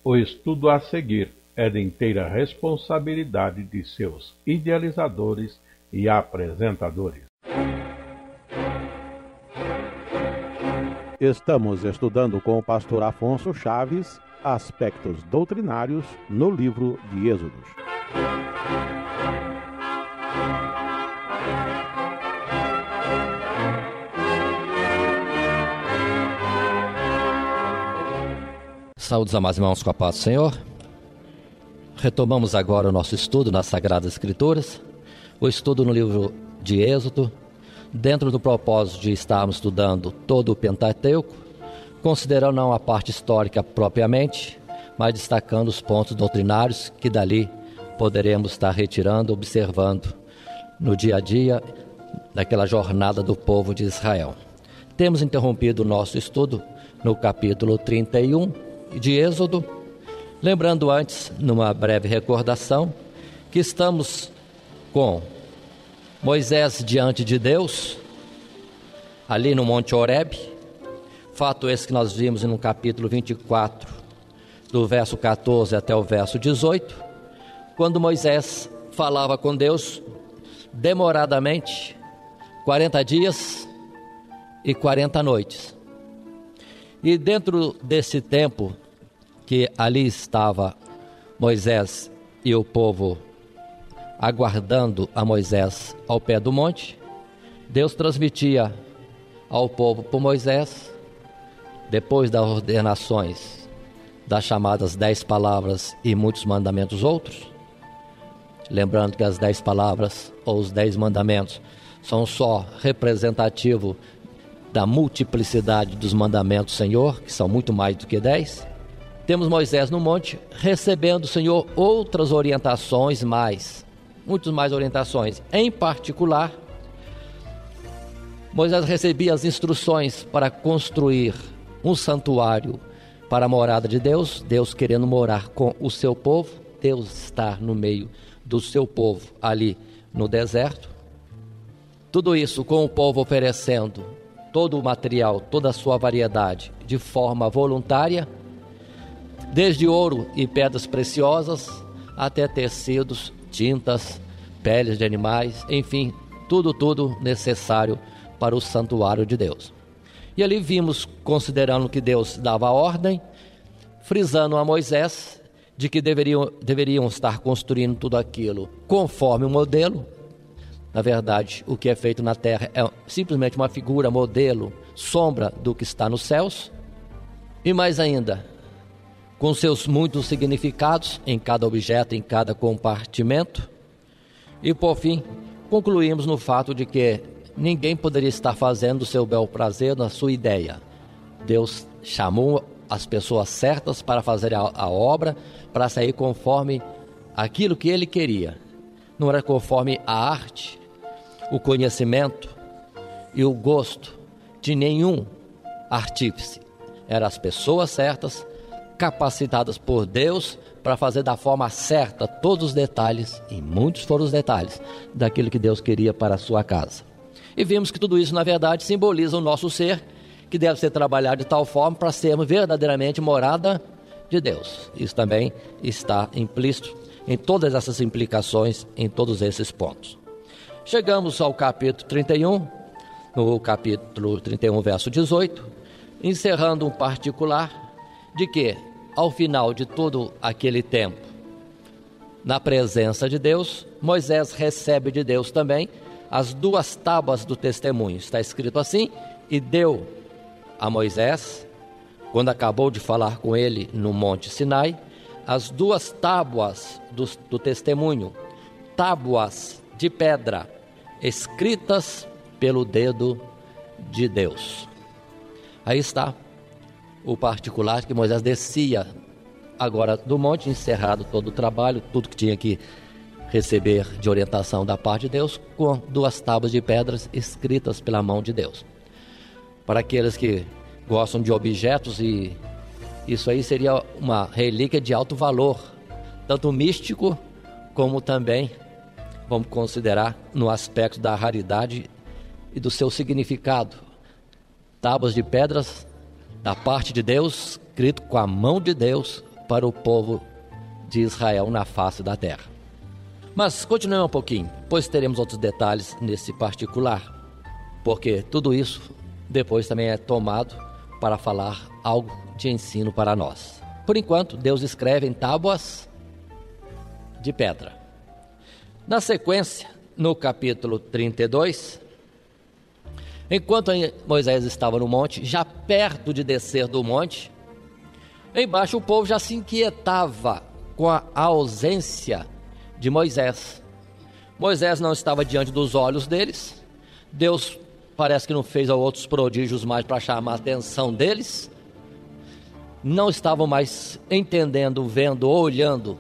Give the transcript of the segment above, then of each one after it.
O estudo a seguir é de inteira responsabilidade de seus idealizadores e apresentadores. Estamos estudando com o pastor Afonso Chaves aspectos doutrinários no livro de Êxodos. Saúdes, amados irmãos, com a paz do Senhor. Retomamos agora o nosso estudo nas Sagradas Escrituras, o estudo no livro de Êxodo, dentro do propósito de estarmos estudando todo o Pentateuco, considerando não a parte histórica propriamente, mas destacando os pontos doutrinários que dali poderemos estar retirando, observando no dia a dia daquela jornada do povo de Israel. Temos interrompido o nosso estudo no capítulo 31 de Êxodo, lembrando antes, numa breve recordação, que estamos com Moisés diante de Deus, ali no Monte Horebe, fato esse que nós vimos no capítulo 24, do verso 14 até o verso 18, quando Moisés falava com Deus demoradamente, 40 dias e 40 noites. E dentro desse tempo que ali estava Moisés e o povo aguardando a Moisés ao pé do monte, Deus transmitia ao povo por Moisés, depois das ordenações das chamadas 10 palavras e muitos mandamentos outros. Lembrando que as 10 palavras ou os 10 mandamentos são só representativo da multiplicidade dos mandamentos do Senhor, que são muito mais do que 10. Temos Moisés no monte recebendo do Senhor outras orientações muitas mais orientações. Em particular, Moisés recebia as instruções para construir um santuário para a morada de Deus, Deus querendo morar com o seu povo, Deus estar no meio do seu povo ali no deserto. Tudo isso com o povo oferecendo todo o material, toda a sua variedade de forma voluntária, desde ouro e pedras preciosas até tecidos, tintas, peles de animais, enfim, tudo necessário para o santuário de Deus. E ali vimos, considerando que Deus dava a ordem, frisando a Moisés de que deveriam estar construindo tudo aquilo conforme o modelo. Na verdade, o que é feito na terra é simplesmente uma figura, modelo, sombra do que está nos céus. E mais ainda, com seus muitos significados em cada objeto, em cada compartimento. E por fim, concluímos no fato de que ninguém poderia estar fazendo o seu bel prazer na sua ideia. Deus chamou as pessoas certas para fazer a obra, para sair conforme aquilo que Ele queria. Não era conforme a arte, o conhecimento e o gosto de nenhum artífice. Eram as pessoas certas, capacitadas por Deus para fazer da forma certa todos os detalhes, e muitos foram os detalhes, daquilo que Deus queria para a sua casa. E vimos que tudo isso, na verdade, simboliza o nosso ser, que deve ser trabalhado de tal forma para sermos verdadeiramente morada de Deus. Isso também está implícito em todas essas implicações, em todos esses pontos. Chegamos ao capítulo 31, no capítulo 31, verso 18, encerrando um particular de que, ao final de todo aquele tempo, na presença de Deus, Moisés recebe de Deus também as 2 tábuas do testemunho. Está escrito assim: e deu a Moisés, quando acabou de falar com ele no Monte Sinai, as 2 tábuas do testemunho, tábuas de pedra, escritas pelo dedo de Deus. Aí está o particular que Moisés descia agora do monte, encerrado todo o trabalho, tudo que tinha que receber de orientação da parte de Deus, com 2 tábuas de pedras escritas pela mão de Deus. Para aqueles que gostam de objetos, e isso aí seria uma relíquia de alto valor, tanto místico como também, vamos considerar, no aspecto da raridade e do seu significado. Tábuas de pedras da parte de Deus, escrito com a mão de Deus, para o povo de Israel na face da terra. Mas continuemos um pouquinho, pois teremos outros detalhes nesse particular, porque tudo isso depois também é tomado para falar algo de ensino para nós. Por enquanto, Deus escreve em tábuas de pedra. Na sequência, no capítulo 32, enquanto Moisés estava no monte, já perto de descer do monte, embaixo o povo já se inquietava com a ausência de Moisés. Moisés não estava diante dos olhos deles. Deus parece que não fez outros prodígios mais para chamar a atenção deles. Não estavam mais entendendo, vendo ou olhando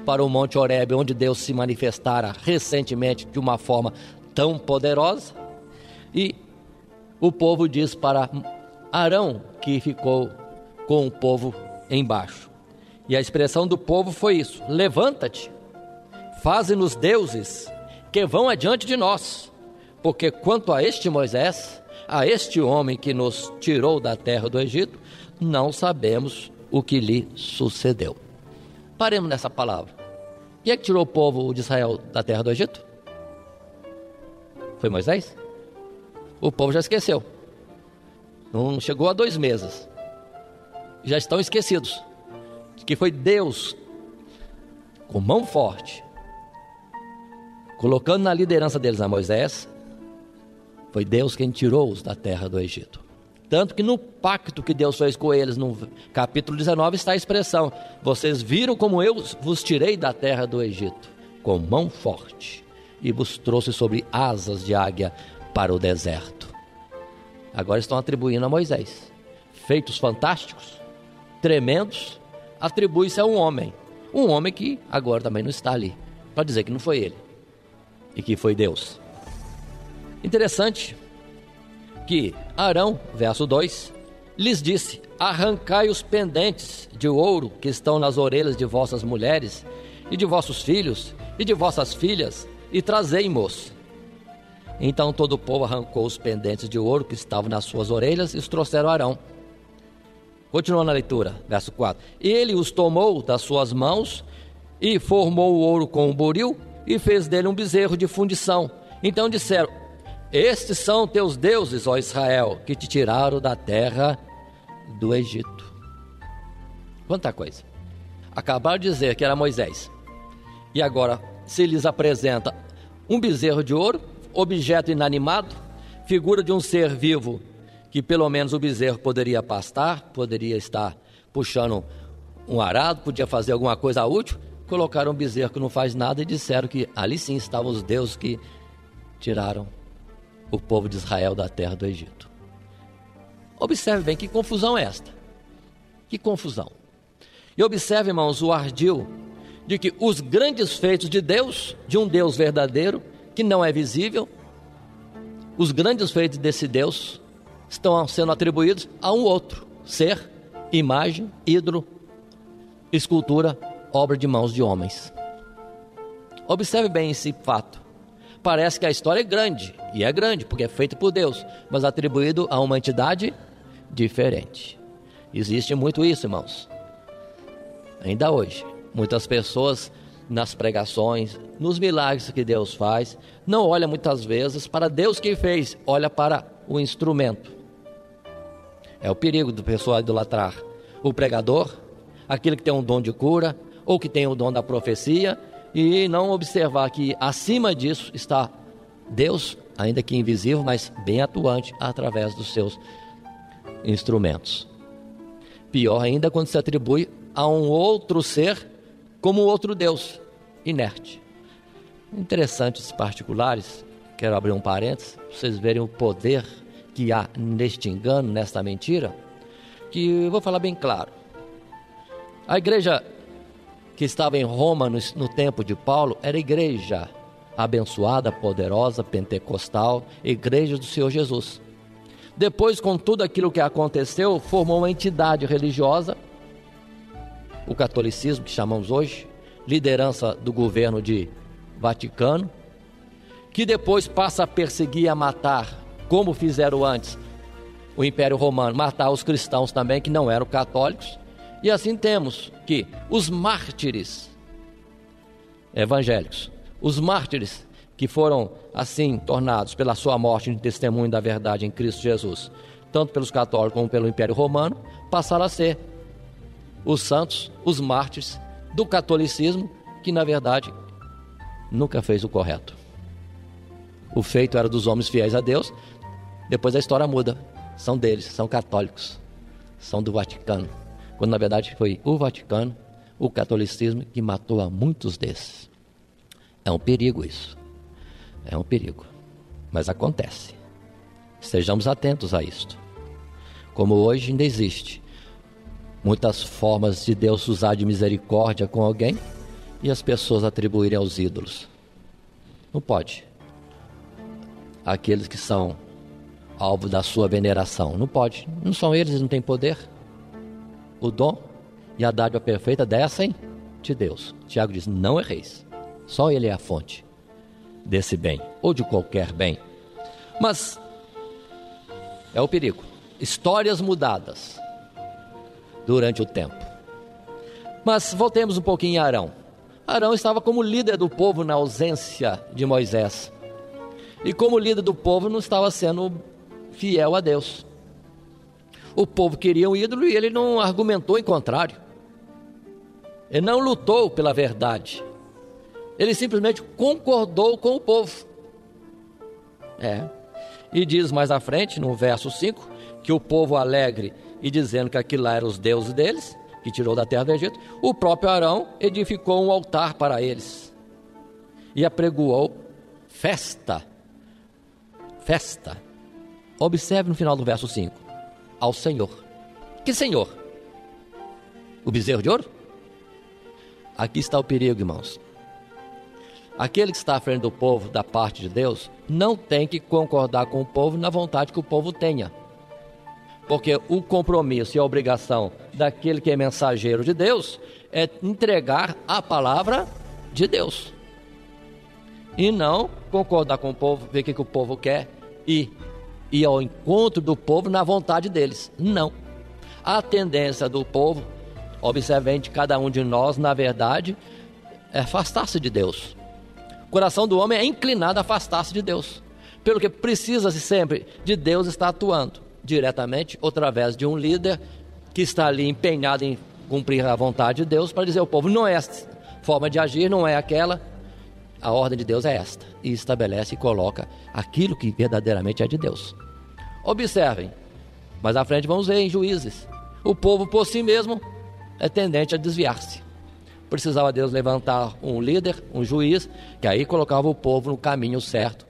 para o Monte Horebe, onde Deus se manifestara recentemente de uma forma tão poderosa. E o povo diz para Arão, que ficou com o povo embaixo. E a expressão do povo foi isso: levanta-te, faze-nos deuses que vão adiante de nós, porque quanto a este Moisés, a este homem que nos tirou da terra do Egito, não sabemos o que lhe sucedeu. Paremos nessa palavra. Quem é que tirou o povo de Israel da terra do Egito? Foi Moisés? O povo já esqueceu. Não chegou a 2 meses. Já estão esquecidos de que foi Deus, com mão forte, colocando na liderança deles a Moisés. Foi Deus quem tirou-os da terra do Egito. Tanto que no pacto que Deus fez com eles, no capítulo 19, está a expressão: vocês viram como eu vos tirei da terra do Egito, com mão forte, e vos trouxe sobre asas de águia para o deserto. Agora estão atribuindo a Moisés feitos fantásticos, tremendos, atribui-se a um homem que agora também não está ali, para dizer que não foi ele e que foi Deus. Interessante que Arão, verso 2, lhes disse: arrancai os pendentes de ouro que estão nas orelhas de vossas mulheres e de vossos filhos e de vossas filhas, e trazei-mos. Então todo o povo arrancou os pendentes de ouro que estavam nas suas orelhas e os trouxeram a Arão. Continuando a leitura, verso 4. Ele os tomou das suas mãos e formou o ouro com um buril e fez dele um bezerro de fundição. Então disseram: estes são teus deuses, ó Israel, que te tiraram da terra do Egito. Quanta coisa. Acabaram de dizer que era Moisés, e agora se lhes apresenta um bezerro de ouro, objeto inanimado, figura de um ser vivo, que pelo menos o bezerro poderia pastar, poderia estar puxando um arado, podia fazer alguma coisa útil. Colocaram um bezerro que não faz nada e disseram que ali sim estavam os deuses que tiraram o povo de Israel da terra do Egito. Observe bem que confusão é esta. Que confusão. E observe, irmãos, o ardil de que os grandes feitos de Deus, de um Deus verdadeiro, que não é visível, os grandes feitos desse Deus estão sendo atribuídos a um outro ser, imagem, ídolo, escultura, obra de mãos de homens. Observe bem esse fato. Parece que a história é grande, e é grande porque é feita por Deus, mas atribuído a uma entidade diferente. Existe muito isso, irmãos. Ainda hoje, muitas pessoas nas pregações, nos milagres que Deus faz, não olha muitas vezes para Deus que fez, olha para o instrumento. É o perigo do pessoal idolatrar o pregador, aquele que tem um dom de cura, ou que tem o dom da profecia, e não observar que acima disso está Deus, ainda que invisível, mas bem atuante através dos seus instrumentos. Pior ainda quando se atribui a um outro ser como outro Deus, inerte. Interessantes particulares, quero abrir um parênteses, para vocês verem o poder que há neste engano, nesta mentira, que eu vou falar bem claro. A igreja que estava em Roma no tempo de Paulo era a igreja abençoada, poderosa, pentecostal, igreja do Senhor Jesus. Depois, com tudo aquilo que aconteceu, formou uma entidade religiosa, o catolicismo, que chamamos hoje, liderança do governo de Vaticano, que depois passa a perseguir e a matar, como fizeram antes o Império Romano, matar os cristãos também, que não eram católicos, E assim temos que os mártires evangélicos, os mártires que foram assim tornados pela sua morte de testemunho da verdade em Cristo Jesus, tanto pelos católicos como pelo Império Romano, passaram a ser os santos, os mártires do catolicismo, que na verdade nunca fez o correto. O feito era dos homens fiéis a Deus. Depois a história muda, são deles, são católicos, são do Vaticano, quando na verdade foi o Vaticano, o catolicismo, que matou a muitos desses. É um perigo isso, é um perigo, mas acontece. Estejamos atentos a isto. Como hoje ainda existe muitas formas de Deus usar de misericórdia com alguém e as pessoas atribuírem aos ídolos. Não pode. Aqueles que são alvo da sua veneração, não pode. Não são eles, não têm poder. O dom e a dádiva perfeita descem de Deus. Tiago diz, não erreis. Só Ele é a fonte desse bem, ou de qualquer bem. Mas é o perigo. Histórias mudadas durante o tempo. Mas voltemos um pouquinho a Arão. Arão estava como líder do povo na ausência de Moisés. E como líder do povo não estava sendo fiel a Deus. O povo queria um ídolo e ele não argumentou em contrário. Ele não lutou pela verdade. Ele simplesmente concordou com o povo. E diz mais à frente, no verso 5, que o povo alegre e dizendo que aquilo lá eram os deuses deles, que tirou da terra do Egito, o próprio Arão edificou um altar para eles e apregoou festa. Observe no final do verso 5, ao Senhor. Que Senhor? O bezerro de ouro? Aqui está o perigo, irmãos. Aquele que está à frente do povo, da parte de Deus, não tem que concordar com o povo na vontade que o povo tenha. Porque o compromisso e a obrigação daquele que é mensageiro de Deus é entregar a palavra de Deus. E não concordar com o povo, ver o que o povo quer e ir ao encontro do povo na vontade deles. Não. A tendência do povo, observem de cada um de nós, na verdade, é afastar-se de Deus. O coração do homem é inclinado a afastar-se de Deus, pelo que precisa-se sempre de Deus estar atuando diretamente ou através de um líder que está ali empenhado em cumprir a vontade de Deus, para dizer ao povo, não é esta forma de agir, não é aquela, a ordem de Deus é esta, e estabelece e coloca aquilo que verdadeiramente é de Deus. Observem, mais à frente vamos ver em Juízes, o povo por si mesmo é tendente a desviar-se. Precisava Deus levantar um líder, um juiz, que aí colocava o povo no caminho certo.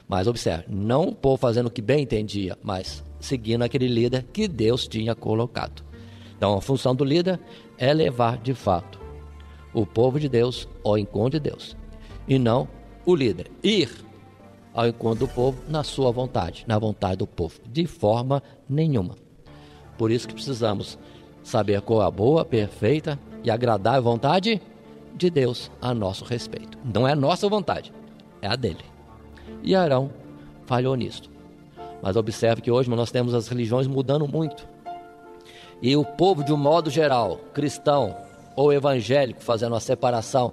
Mas observe, não o povo fazendo o que bem entendia, mas seguindo aquele líder que Deus tinha colocado. Então a função do líder é levar de fato o povo de Deus ao encontro de Deus, e não o líder ir ao encontro do povo na sua vontade, na vontade do povo, de forma nenhuma. Por isso que precisamos saber qual é a boa, perfeita e agradável vontade de Deus a nosso respeito. Não é a nossa vontade, é a dele. E Arão falhou nisto. Mas observe que hoje nós temos as religiões mudando muito. E o povo, de um modo geral, cristão ou evangélico, fazendo a separação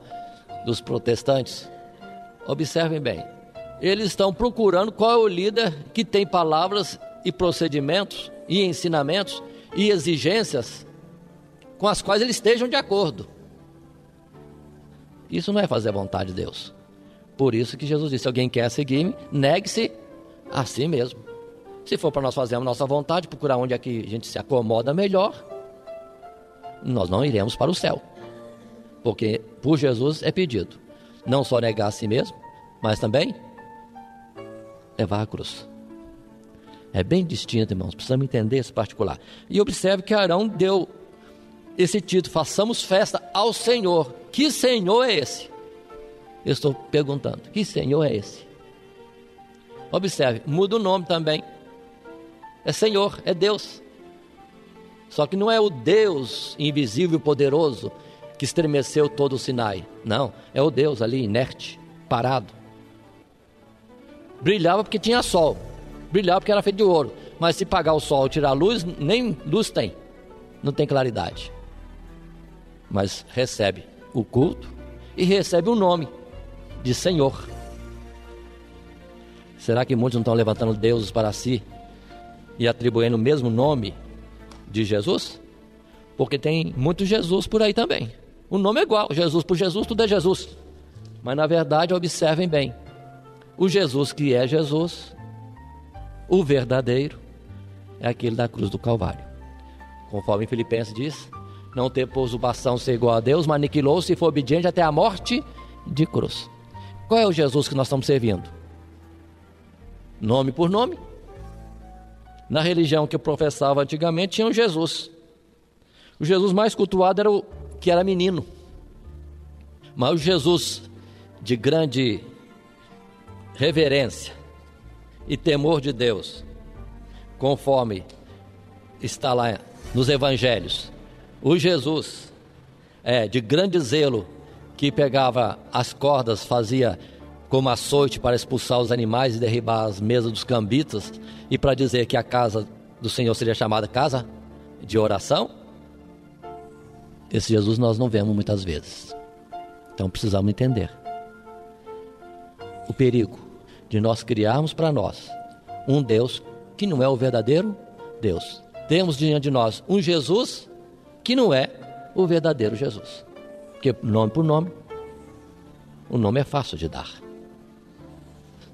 dos protestantes, observem bem, eles estão procurando qual é o líder que tem palavras e procedimentos e ensinamentos e exigências com as quais eles estejam de acordo. Isso não é fazer a vontade de Deus. Por isso que Jesus disse, se alguém quer seguir-me, negue-se a si mesmo. Se for para nós fazermos nossa vontade, procurar onde é que a gente se acomoda melhor, nós não iremos para o céu. Porque por Jesus é pedido, não só negar a si mesmo, mas também levar a cruz. É bem distinto, irmãos, precisamos entender esse particular. E observe que Arão deu esse título, façamos festa ao Senhor. Que Senhor é esse? Eu estou perguntando, que Senhor é esse? Observe, muda o nome também. É Senhor, é Deus. Só que não é o Deus invisível e poderoso que estremeceu todo o Sinai. Não, é o Deus ali inerte, parado. Brilhava porque tinha sol. Brilhava porque era feito de ouro. Mas se pagar o sol, tirar a luz, nem luz tem. Não tem claridade. mas recebe o culto e recebe o nome de Senhor. Será que muitos não estão levantando deuses para si e atribuindo o mesmo nome de Jesus? Porque tem muito Jesus por aí também. O nome é igual, Jesus por Jesus, tudo é Jesus. Mas na verdade, observem bem, o Jesus que é Jesus, o verdadeiro, é aquele da cruz do Calvário. Conforme Filipenses diz, não ter por usurpação ser igual a Deus, mas aniquilou-se e foi obediente até a morte de cruz. Qual é o Jesus que nós estamos servindo? Nome por nome. Na religião que eu professava antigamente, tinha um Jesus. O Jesus mais cultuado era o que era menino. Mas o Jesus de grande reverência e temor de Deus, conforme está lá nos evangelhos, o Jesus de grande zelo, que pegava as cordas, fazia como açoite para expulsar os animais e derribar as mesas dos cambitas, e para dizer que a casa do Senhor seria chamada casa de oração. Esse Jesus nós não vemos muitas vezes. Então precisamos entender o perigo de nós criarmos para nós um Deus que não é o verdadeiro Deus. Temos diante de nós um Jesus que não é o verdadeiro Jesus. Porque nome por nome, o nome é fácil de dar.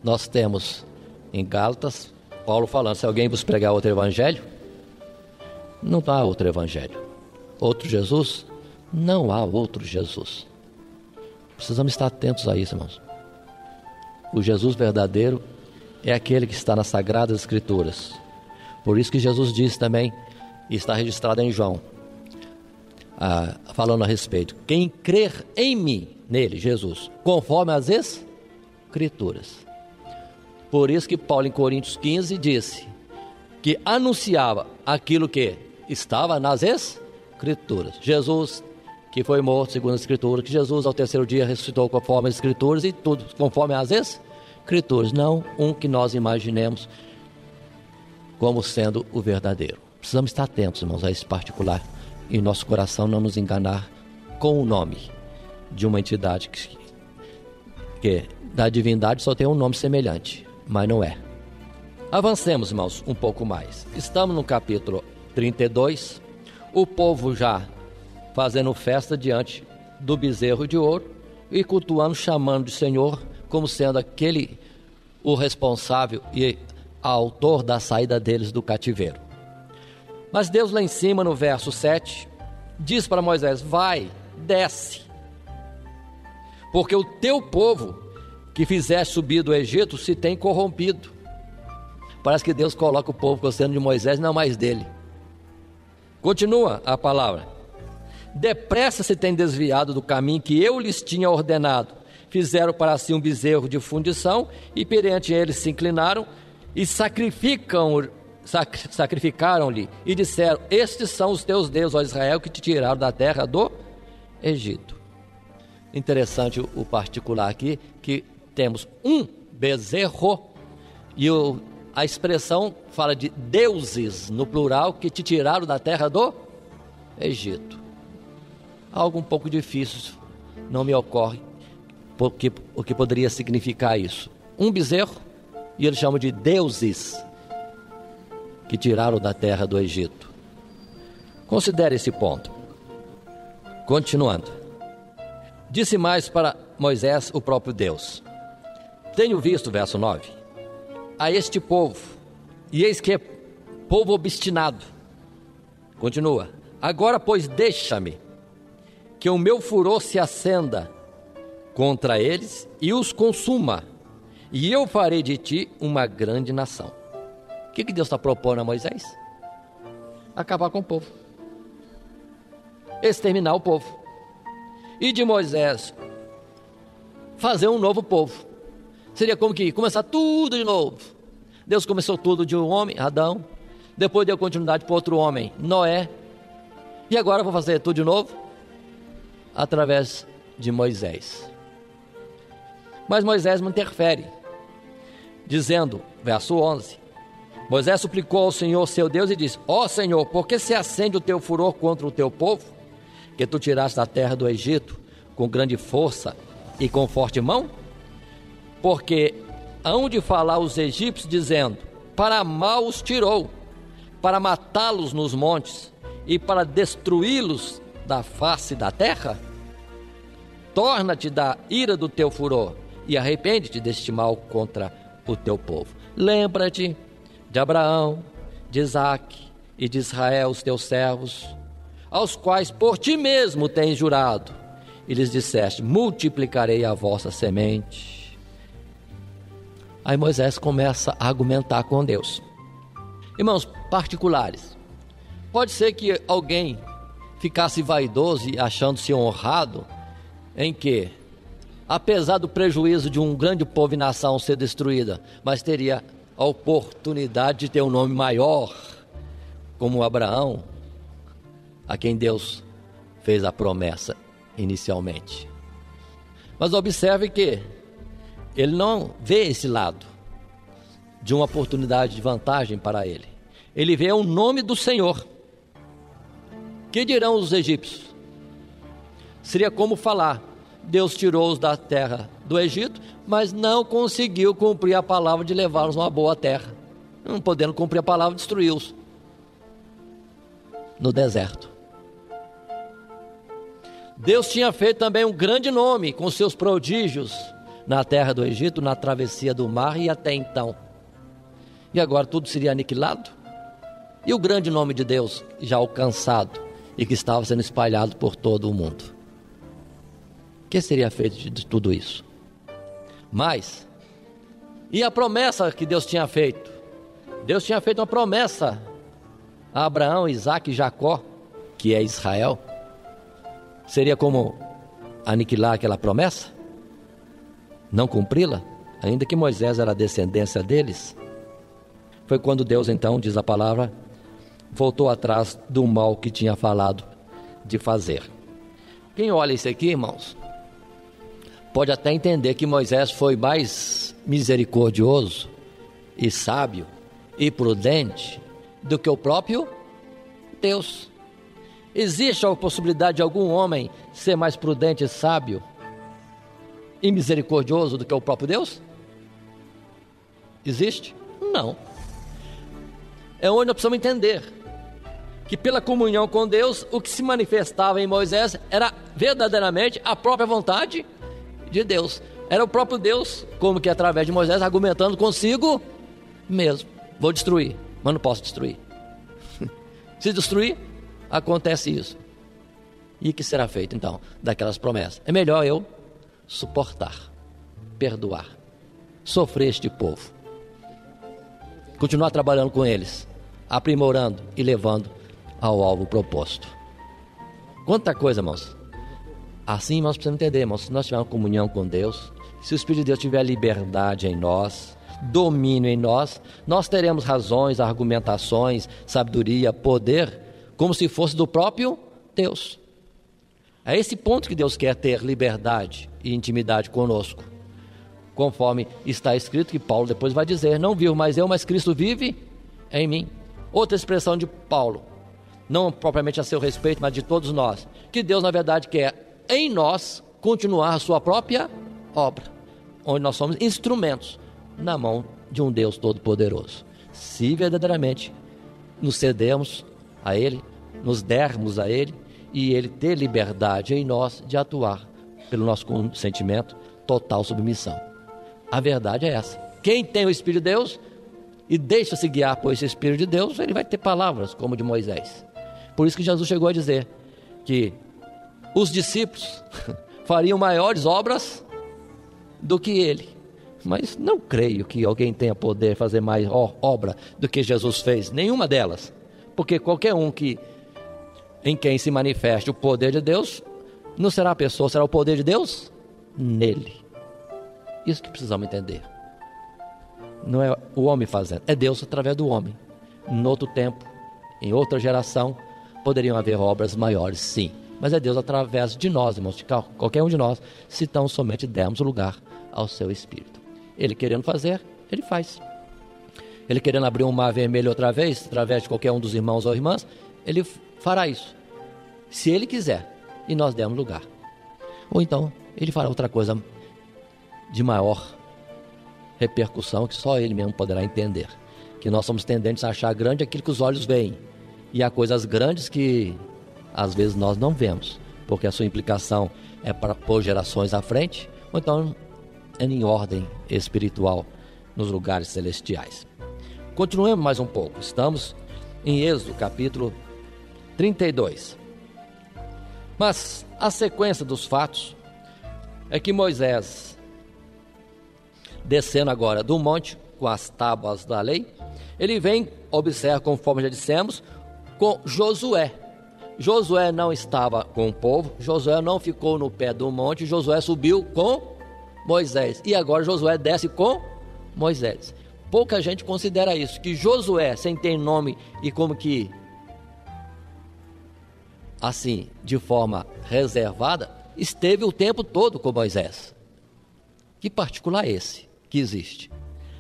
Nós temos em Gálatas, Paulo falando, se alguém vos pregar outro evangelho, não há outro evangelho. Outro Jesus, não há outro Jesus. Precisamos estar atentos a isso, irmãos. O Jesus verdadeiro é aquele que está nas Sagradas Escrituras. Por isso que Jesus disse também, e está registrado em João, falando a respeito, quem crer em mim, nele, Jesus, conforme as Escrituras. Por isso que Paulo em Coríntios 15 disse que anunciava aquilo que estava nas Escrituras. Jesus que foi morto segundo as Escrituras, que Jesus ao terceiro dia ressuscitou conforme as Escrituras, e tudo conforme as Escrituras, não um que nós imaginemos como sendo o verdadeiro. Precisamos estar atentos, irmãos, a esse particular, e nosso coração não nos enganar com o nome de uma entidade que da divindade só tem um nome semelhante, mas não é. Avancemos, irmãos, um pouco mais. Estamos no capítulo 32, o povo já fazendo festa diante do bezerro de ouro e cultuando, chamando de Senhor, como sendo aquele o responsável e autor da saída deles do cativeiro. Mas Deus lá em cima, no verso 7, diz para Moisés, vai, desce, porque o teu povo que fizeste subir do Egito se tem corrompido. Parece que Deus coloca o povo gostando de Moisés, não mais dele. Continua a palavra. Depressa se tem desviado do caminho que eu lhes tinha ordenado. Fizeram para si um bezerro de fundição e perante eles se inclinaram e sacrificaram-lhe e disseram, estes são os teus deuses, ó Israel, que te tiraram da terra do Egito. Interessante o particular aqui, que temos um bezerro e a expressão fala de deuses no plural que te tiraram da terra do Egito. Algo um pouco difícil, não me ocorre o que poderia significar isso. Um bezerro, e eles chamam de deuses que tiraram da terra do Egito. Considere esse ponto. Continuando. Disse mais para Moisés o próprio Deus, tenho visto, verso 9, a este povo, e eis que é povo obstinado. Continua. Agora, pois, deixa-me que o meu furor se acenda contra eles e os consuma, e eu farei de ti uma grande nação. O que Deus está propondo a Moisés? Acabar com o povo, exterminar o povo, e de Moisés fazer um novo povo. Seria como que começar tudo de novo. Deus começou tudo de um homem, Adão, depois deu continuidade para outro homem, Noé, e agora vou fazer tudo de novo através de Moisés. Mas Moisés não interfere, dizendo, verso 11, Moisés suplicou ao Senhor seu Deus e disse, ó Senhor, por que se acende o teu furor contra o teu povo, que tu tiraste da terra do Egito com grande força e com forte mão? Porque hão de falar os egípcios, dizendo: para mal os tirou, para matá-los nos montes e para destruí-los da face da terra? Torna-te da ira do teu furor e arrepende-te deste mal contra o teu povo. Lembra-te de Abraão, de Isaque e de Israel, os teus servos, aos quais por ti mesmo tens jurado, e lhes disseste: multiplicarei a vossa semente. Aí Moisés começa a argumentar com Deus. Irmãos particulares, pode ser que alguém ficasse vaidoso e achando-se honrado em que, apesar do prejuízo de um grande povo e nação ser destruída, mas teria a oportunidade de ter um nome maior, como Abraão, a quem Deus fez a promessa inicialmente. Mas observe que ele não vê esse lado de uma oportunidade de vantagem para ele. Ele vê o nome do Senhor. Que dirão os egípcios? Seria como falar: Deus tirou-os da terra do Egito, mas não conseguiu cumprir a palavra de levá-los a uma boa terra. Não podendo cumprir a palavra, destruiu-os no deserto. Deus tinha feito também um grande nome com seus prodígios na terra do Egito, na travessia do mar e até então. E agora tudo seria aniquilado? E o grande nome de Deus já alcançado e que estava sendo espalhado por todo o mundo? O que seria feito de tudo isso? Mas, e a promessa que Deus tinha feito? Deus tinha feito uma promessa a Abraão, Isaque e Jacó, que é Israel. Seria como aniquilar aquela promessa? Não cumpri-la? Ainda que Moisés era a descendência deles. Foi quando Deus, então, diz a palavra, voltou atrás do mal que tinha falado de fazer. Quem olha isso aqui, irmãos, pode até entender que Moisés foi mais misericordioso e sábio e prudente do que o próprio Deus. Existe a possibilidade de algum homem ser mais prudente e sábio e misericordioso do que o próprio Deus? Existe? Não. É onde nós precisamos entender que pela comunhão com Deus, o que se manifestava em Moisés era verdadeiramente a própria vontade de Deus. Era o próprio Deus, como que através de Moisés, argumentando consigo mesmo: vou destruir, mas não posso destruir. Se destruir, acontece isso. E o que será feito então daquelas promessas? É melhor eu suportar, perdoar, sofrer este povo, continuar trabalhando com eles, aprimorando e levando ao alvo proposto. Quanta coisa, irmãos. Assim nós precisamos entender, irmãos, se nós tivermos comunhão com Deus, se o Espírito de Deus tiver liberdade em nós, domínio em nós, nós teremos razões, argumentações, sabedoria, poder, como se fosse do próprio Deus. É esse ponto que Deus quer ter liberdade e intimidade conosco, conforme está escrito, que Paulo depois vai dizer: não vivo mais eu, mas Cristo vive em mim. Outra expressão de Paulo, não propriamente a seu respeito, mas de todos nós, que Deus na verdade quer em nós continuar a sua própria obra, onde nós somos instrumentos na mão de um Deus todo-poderoso. Se verdadeiramente nos cedermos a Ele, nos dermos a Ele, e Ele ter liberdade em nós de atuar pelo nosso consentimento, total submissão. A verdade é essa: quem tem o Espírito de Deus e deixa-se guiar por esse Espírito de Deus, ele vai ter palavras como de Moisés. Por isso que Jesus chegou a dizer que os discípulos fariam maiores obras do que ele. Mas não creio que alguém tenha poder fazer mais obra do que Jesus fez, nenhuma delas. Porque qualquer um em quem se manifeste o poder de Deus, não será a pessoa, será o poder de Deus nele. Isso que precisamos entender. Não é o homem fazendo, é Deus através do homem. Em outro tempo, em outra geração, poderiam haver obras maiores, sim. Mas é Deus através de nós, irmãos, de qualquer um de nós, se tão somente dermos lugar ao seu Espírito. Ele querendo fazer, ele faz. Ele querendo abrir um mar vermelho outra vez, através de qualquer um dos irmãos ou irmãs, ele fará isso. Se ele quiser, e nós demos lugar. Ou então ele fará outra coisa de maior repercussão que só ele mesmo poderá entender. Que nós somos tendentes a achar grande aquilo que os olhos veem, e há coisas grandes que às vezes nós não vemos, porque a sua implicação é para pôr gerações à frente, ou então é em ordem espiritual nos lugares celestiais. Continuemos mais um pouco. Estamos em Êxodo capítulo 32. Mas a sequência dos fatos é que Moisés, descendo agora do monte com as tábuas da lei, ele vem, observa, conforme já dissemos, com Josué. Josué não estava com o povo, Josué não ficou no pé do monte, Josué subiu com Moisés. E agora Josué desce com Moisés. Pouca gente considera isso, que Josué, sem ter nome e como que, assim, de forma reservada, esteve o tempo todo com Moisés. Que particular é esse que existe?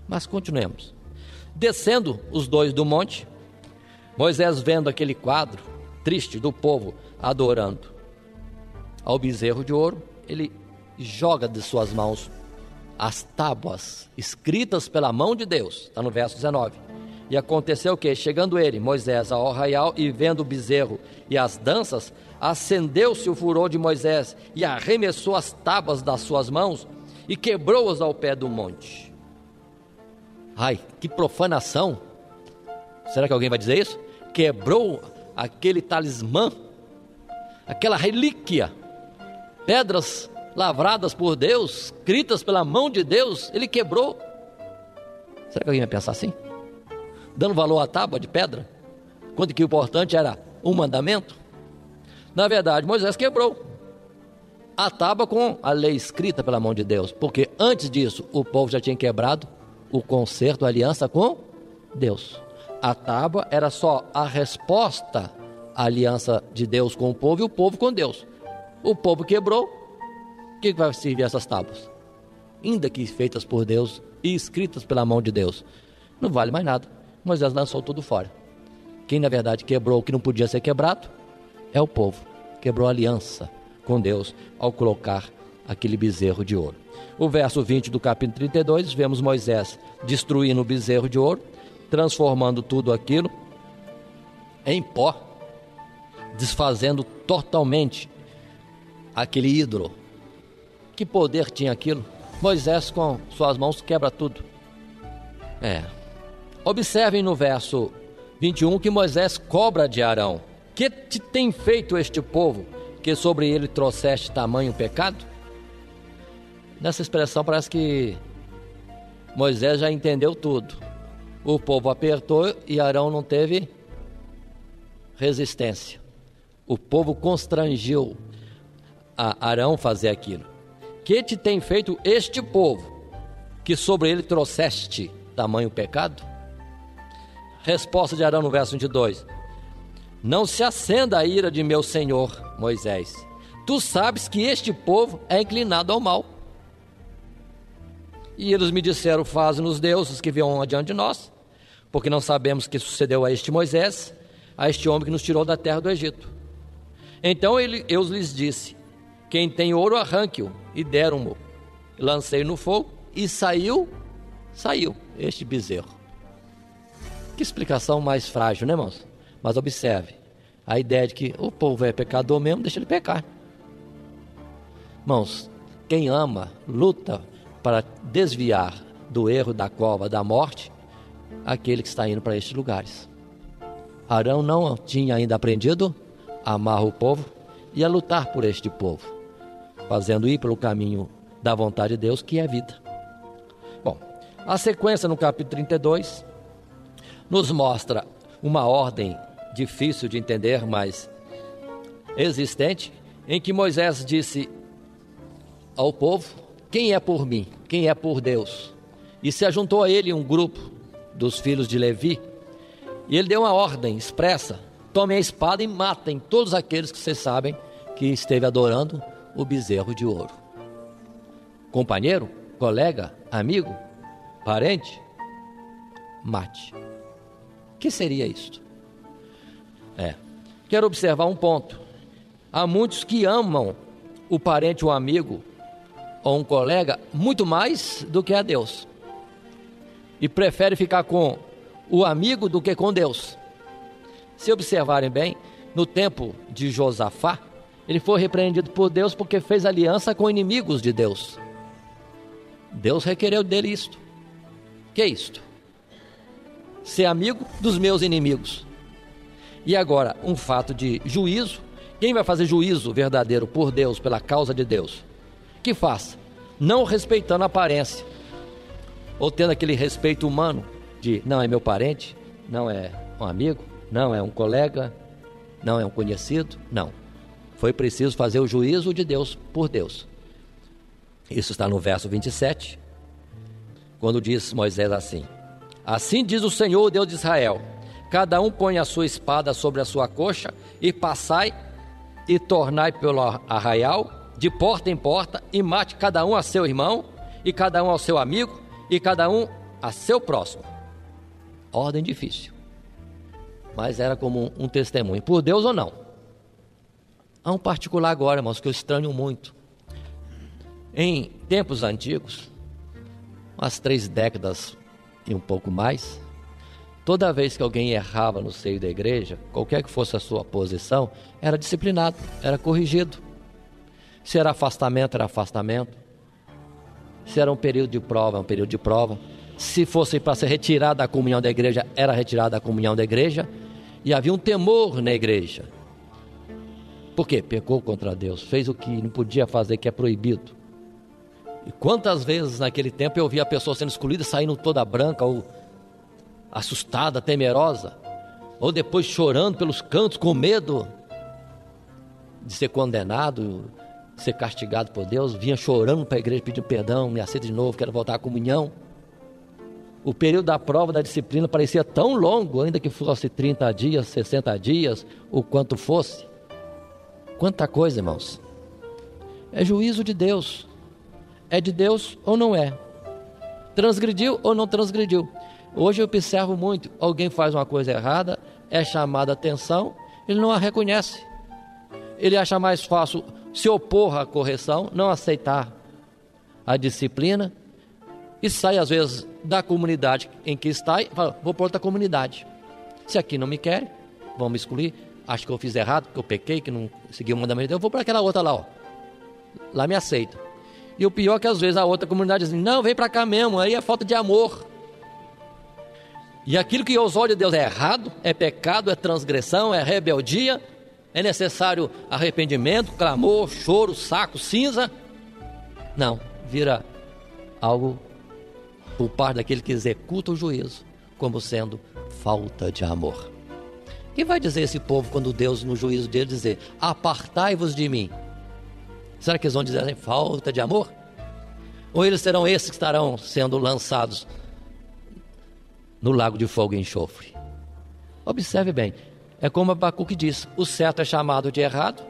Mas continuemos. Descendo os dois do monte, Moisés, vendo aquele quadro triste do povo adorando ao bezerro de ouro, ele joga de suas mãos as tábuas escritas pela mão de Deus. Está no verso 19. E aconteceu que, chegando ele, Moisés, ao arraial, e vendo o bezerro e as danças, acendeu-se o furor de Moisés e arremessou as tábuas das suas mãos e quebrou-as ao pé do monte. Ai, que profanação! Será que alguém vai dizer isso? Quebrou aquele talismã, aquela relíquia, pedras lavradas por Deus, escritas pela mão de Deus, ele quebrou. Será que alguém vai pensar assim? Dando valor à tábua de pedra, quando que o importante era um mandamento? Na verdade, Moisés quebrou a tábua com a lei escrita pela mão de Deus, porque antes disso o povo já tinha quebrado o concerto, a aliança com Deus. A tábua era só a resposta à aliança de Deus com o povo e o povo com Deus. O povo quebrou. O que vai servir essas tábuas? Ainda que feitas por Deus e escritas pela mão de Deus, não vale mais nada. Moisés lançou tudo fora. Quem na verdade quebrou o que não podia ser quebrado é o povo. Quebrou a aliança com Deus ao colocar aquele bezerro de ouro. O verso 20 do capítulo 32, vemos Moisés destruindo o bezerro de ouro, transformando tudo aquilo em pó, desfazendo totalmente aquele ídolo. Que poder tinha aquilo? Moisés com suas mãos quebra tudo. Observem no verso 21 que Moisés cobra de Arão: que te tem feito este povo, que sobre ele trouxeste tamanho pecado? Nessa expressão parece que Moisés já entendeu tudo. O povo apertou e Arão não teve resistência. O povo constrangiu a Arão fazer aquilo. Que te tem feito este povo, que sobre ele trouxeste tamanho pecado? Resposta de Arão no verso 22. Não se acenda a ira de meu senhor Moisés. Tu sabes que este povo é inclinado ao mal. E eles me disseram: faze-nos deuses que venham adiante de nós, porque não sabemos o que sucedeu a este Moisés, a este homem que nos tirou da terra do Egito. Então eu lhes disse: quem tem ouro, arranque-o. E deram-mo. Lancei no fogo e saiu este bezerro. Que explicação mais frágil, né, irmãos? Mas observe, a ideia de que o povo é pecador mesmo, deixa ele pecar. Irmãos, quem ama, luta para desviar do erro, da cova, da morte, aquele que está indo para estes lugares. Arão não tinha ainda aprendido a amar o povo e a lutar por este povo, fazendo ir pelo caminho da vontade de Deus, que é a vida. Bom, a sequência no capítulo 32 nos mostra uma ordem difícil de entender, mas existente, em que Moisés disse ao povo: quem é por mim? Quem é por Deus? E se ajuntou a ele um grupo dos filhos de Levi, e ele deu uma ordem expressa: tomem a espada e matem todos aqueles que vocês sabem que esteve adorando o bezerro de ouro. Companheiro, colega, amigo, parente, mate. O que seria isto? Quero observar um ponto. Há muitos que amam o parente, o amigo ou um colega muito mais do que a Deus. E prefere ficar com o amigo do que com Deus. Se observarem bem, no tempo de Josafá, ele foi repreendido por Deus porque fez aliança com inimigos de Deus. Deus requereu dele isto. Que é isto? Ser amigo dos meus inimigos. E agora, um fato de juízo. Quem vai fazer juízo verdadeiro por Deus, pela causa de Deus? Que faça? Não respeitando a aparência, ou tendo aquele respeito humano de não é meu parente, não é um amigo, não é um colega, não é um conhecido. Não. Foi preciso fazer o juízo de Deus por Deus. Isso está no verso 27, quando diz Moisés assim: assim diz o Senhor, Deus de Israel: cada um põe a sua espada sobre a sua coxa e passai e tornai pelo arraial, de porta em porta, e mate cada um a seu irmão, e cada um ao seu amigo, e cada um a seu próximo. Ordem difícil, mas era como um testemunho, por Deus ou não. Há um particular agora, irmãos, que eu estranho muito. Em tempos antigos, umas 3 décadas e um pouco mais, toda vez que alguém errava no seio da igreja, qualquer que fosse a sua posição, era disciplinado, era corrigido. Se era afastamento, era afastamento. Se era um período de prova, um período de prova. Se fosse para ser retirado da comunhão da igreja, era retirado da comunhão da igreja. E havia um temor na igreja. Por quê? Pecou contra Deus, fez o que não podia fazer, que é proibido. E quantas vezes naquele tempo eu via a pessoa sendo excluída, saindo toda branca, ou assustada, temerosa, ou depois chorando pelos cantos, com medo de ser condenado, de ser castigado por Deus, vinha chorando para a igreja pedindo perdão, me aceita de novo, quero voltar à comunhão. O período da prova, da disciplina, parecia tão longo, ainda que fosse 30 dias, 60 dias, o quanto fosse. Quanta coisa, irmãos. É juízo de Deus. É de Deus ou não é? Transgrediu ou não transgrediu? Hoje eu observo muito, alguém faz uma coisa errada, é chamada a atenção, ele não a reconhece. Ele acha mais fácil se opor à correção, não aceitar a disciplina, e sai às vezes da comunidade em que está e fala: vou para outra comunidade. Se aqui não me querem, vão me excluir, acho que eu fiz errado, que eu pequei, que não segui o mandamento de Deus, eu vou para aquela outra lá, ó. Lá me aceita. E o pior é que às vezes a outra comunidade diz: não, vem para cá mesmo, aí é falta de amor. E aquilo que aos olhos de Deus é errado, é pecado, é transgressão, é rebeldia, é necessário arrependimento, clamor, choro, saco, cinza. Não, vira algo por parte daquele que executa o juízo, como sendo falta de amor. Quem vai dizer esse povo quando Deus, no juízo dele, dizer: apartai-vos de mim? Será que eles vão dizer assim, falta de amor? Ou eles serão esses que estarão sendo lançados no lago de fogo e enxofre? Observe bem, é como Abacuque diz: o certo é chamado de errado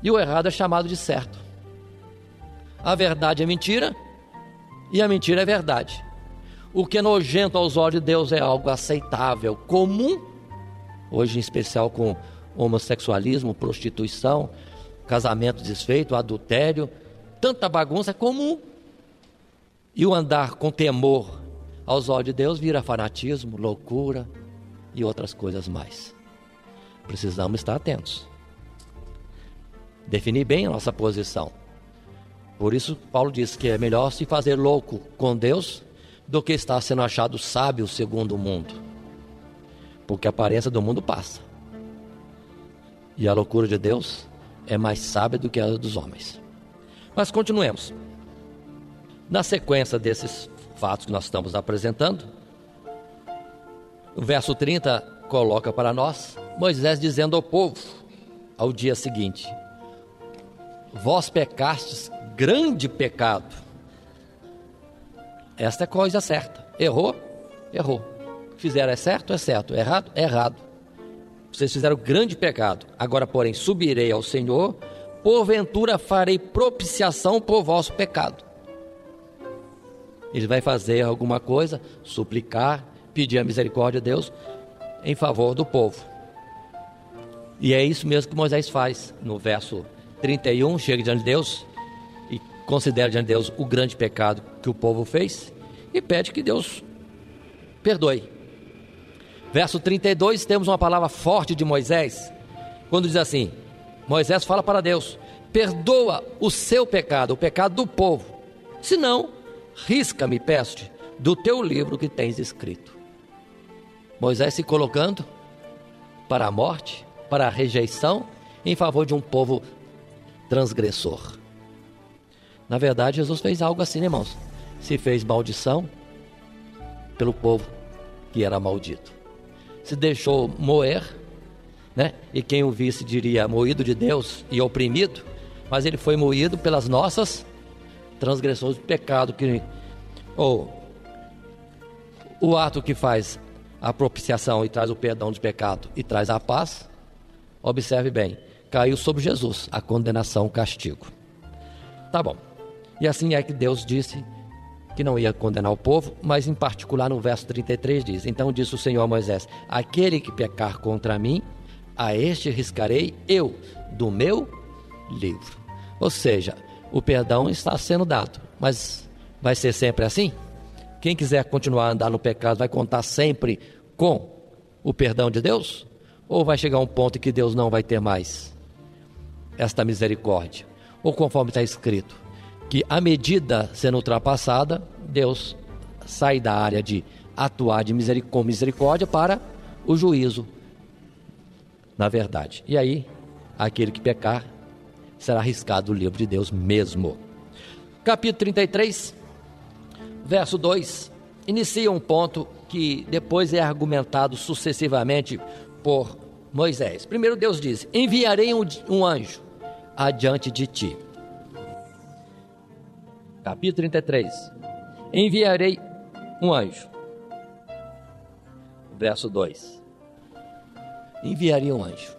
e o errado é chamado de certo. A verdade é mentira e a mentira é verdade. O que é nojento aos olhos de Deus é algo aceitável, comum, hoje em especial com homossexualismo, prostituição, casamento desfeito, adultério, tanta bagunça é comum. E o andar com temor aos olhos de Deus vira fanatismo, loucura e outras coisas mais. Precisamos estar atentos, definir bem a nossa posição. Por isso Paulo diz que é melhor se fazer louco com Deus do que estar sendo achado sábio segundo o mundo, porque a aparência do mundo passa e a loucura de Deus é mais sábia do que a dos homens. Mas continuemos. Na sequência desses fatos que nós estamos apresentando, o verso 30 coloca para nós Moisés dizendo ao povo, ao dia seguinte: vós pecastes grande pecado. Esta é a coisa certa. Errou? Errou. Fizeram é certo? É certo. Errado? É errado. Vocês fizeram grande pecado. Agora, porém, subirei ao Senhor, porventura farei propiciação por vosso pecado. Ele vai fazer alguma coisa, suplicar, pedir a misericórdia de Deus em favor do povo. E é isso mesmo que Moisés faz. No verso 31, chega diante de Deus e considera diante de Deus o grande pecado que o povo fez e pede que Deus perdoe. Verso 32, temos uma palavra forte de Moisés, quando diz assim: Moisés fala para Deus: perdoa o seu pecado, o pecado do povo, senão risca-me, peste, do teu livro que tens escrito. Moisés se colocando para a morte, para a rejeição, em favor de um povo transgressor. Na verdade, Jesus fez algo assim, né, irmãos? Se fez maldição pelo povo que era maldito. Se deixou moer, né? E quem o visse diria moído de Deus e oprimido, mas ele foi moído pelas nossas transgressões do pecado, o ato que faz a propiciação e traz o perdão dos pecados e traz a paz. Observe bem, caiu sobre Jesus a condenação, o castigo. Tá bom. E assim é que Deus disse que não ia condenar o povo, mas em particular no verso 33 diz: então disse o Senhor a Moisés: aquele que pecar contra mim, a este riscarei eu do meu livro. Ou seja, o perdão está sendo dado, mas vai ser sempre assim? Quem quiser continuar a andar no pecado vai contar sempre com o perdão de Deus? Ou vai chegar um ponto em que Deus não vai ter mais esta misericórdia? Ou conforme está escrito, que a medida sendo ultrapassada, Deus sai da área de atuar com misericórdia para o juízo, na verdade. E aí, aquele que pecar será riscado do livro de Deus mesmo. Capítulo 33, verso 2, inicia um ponto que depois é argumentado sucessivamente por Moisés. Primeiro Deus diz: enviarei um anjo adiante de ti. Capítulo 33, enviarei um anjo. Verso 2, enviarei um anjo.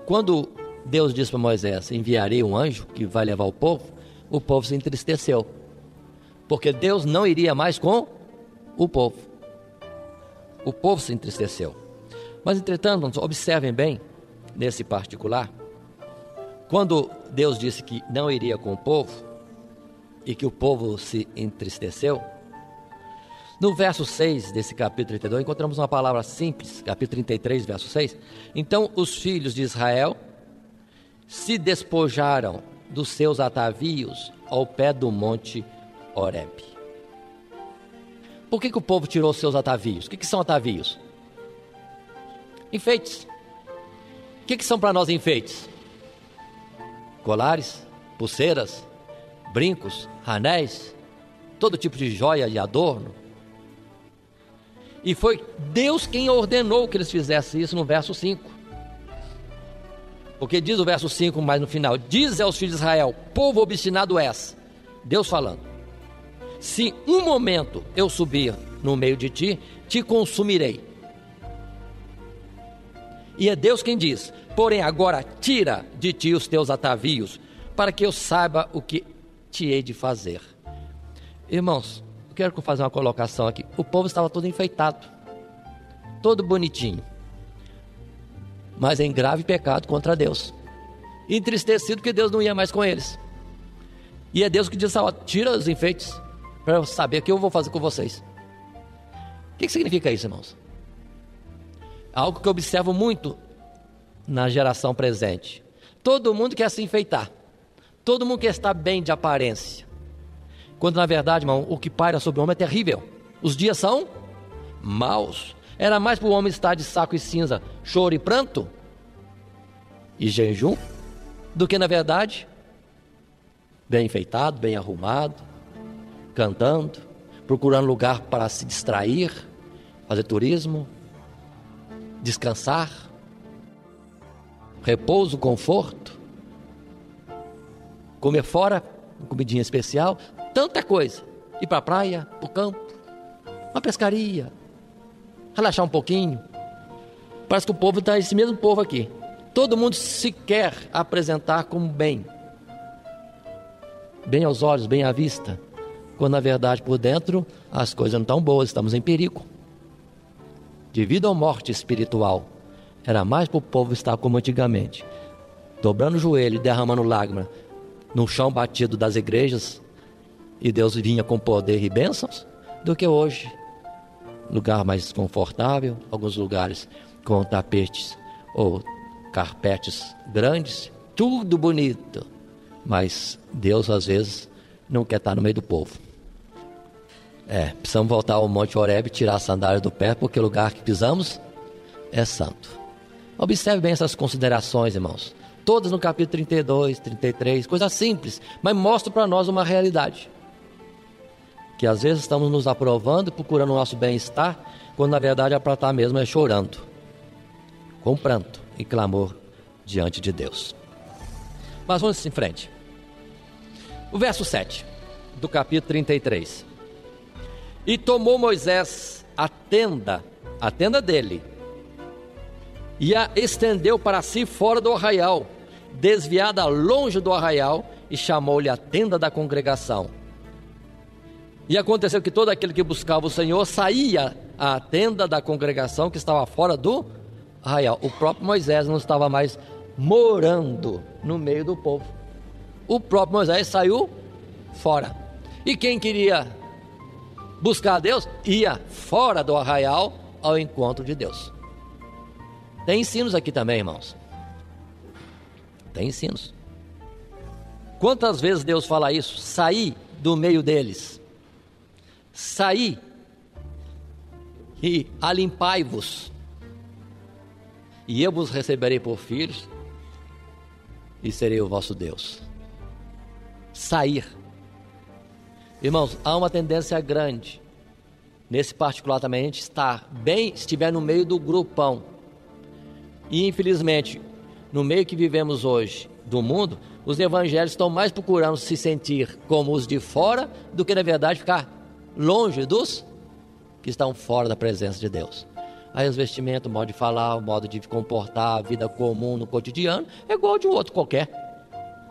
Quando Deus disse para Moisés: enviarei um anjo que vai levar o povo se entristeceu, porque Deus não iria mais com o povo. O povo se entristeceu. Mas entretanto, observem bem, nesse particular, quando Deus disse que não iria com o povo, e que o povo se entristeceu, no verso 6 desse capítulo 32, encontramos uma palavra simples, capítulo 33, verso 6. Então os filhos de Israel se despojaram dos seus atavios ao pé do monte Horebe. Por que o povo tirou os seus atavios? O que são atavios? Enfeites. O que são para nós enfeites? Colares, pulseiras, brincos, anéis, todo tipo de joia e adorno. E foi Deus quem ordenou que eles fizessem isso no verso 5. Porque diz o verso 5, mais no final: diz aos filhos de Israel, povo obstinado és, Deus falando, se um momento eu subir no meio de ti, te consumirei. E é Deus quem diz: porém agora tira de ti os teus atavios, para que eu saiba o que te hei de fazer. Irmãos, eu quero fazer uma colocação aqui. O povo estava todo enfeitado, todo bonitinho, mas em grave pecado contra Deus, entristecido porque Deus não ia mais com eles. E é Deus que diz: tira os enfeites, para eu saber o que eu vou fazer com vocês. O que significa isso, irmãos? Algo que eu observo muito na geração presente. Todo mundo quer se enfeitar, todo mundo quer estar bem de aparência, quando na verdade, irmão, o que paira sobre o homem é terrível. Os dias são maus. Era mais para o homem estar de saco e cinza, choro e pranto e jejum, do que na verdade bem enfeitado, bem arrumado, cantando, procurando lugar para se distrair, fazer turismo, descansar, repouso, conforto, comer fora, comidinha especial, tanta coisa. Ir para a praia, para o campo, uma pescaria, relaxar um pouquinho. Parece que o povo está esse mesmo povo aqui. Todo mundo se quer apresentar como bem aos olhos, bem à vista, quando na verdade por dentro as coisas não estão boas, estamos em perigo de vida ou morte espiritual. Era mais para o povo estar como antigamente, dobrando o joelho e derramando lágrima no chão batido das igrejas, e Deus vinha com poder e bênçãos, do que hoje. Lugar mais confortável, alguns lugares com tapetes ou carpetes grandes, tudo bonito. Mas Deus às vezes não quer estar no meio do povo. Precisamos voltar ao Monte Horebe e tirar a sandália do pé, porque o lugar que pisamos é santo. Observe bem essas considerações, irmãos. Todas no capítulo 32, 33, coisas simples, mas mostram para nós uma realidade. Que às vezes estamos nos aprovando, procurando o nosso bem-estar, quando na verdade é para estar mesmo chorando, com pranto e clamor diante de Deus. Mas vamos em frente. O verso 7 do capítulo 33. E tomou Moisés a tenda dele, e a estendeu para si fora do arraial, desviada longe do arraial, e chamou-lhe a tenda da congregação. E aconteceu que todo aquele que buscava o Senhor saía à tenda da congregação que estava fora do arraial. O próprio Moisés não estava mais morando no meio do povo. O próprio Moisés saiu fora. E quem queria buscar a Deus, ia fora do arraial ao encontro de Deus. Tem ensinos aqui também, irmãos. Tem ensinos. Quantas vezes Deus fala isso? Saí do meio deles. Saí e alimpai-vos, e eu vos receberei por filhos, e serei o vosso Deus. Sair. Irmãos, há uma tendência grande, nesse particular também, a gente estiver no meio do grupão. E infelizmente, no meio que vivemos hoje do mundo, os evangélicos estão mais procurando se sentir como os de fora, do que na verdade ficar longe dos que estão fora da presença de Deus. Aí os vestimentos, o modo de falar, o modo de comportar, a vida comum no cotidiano é igual de outro qualquer.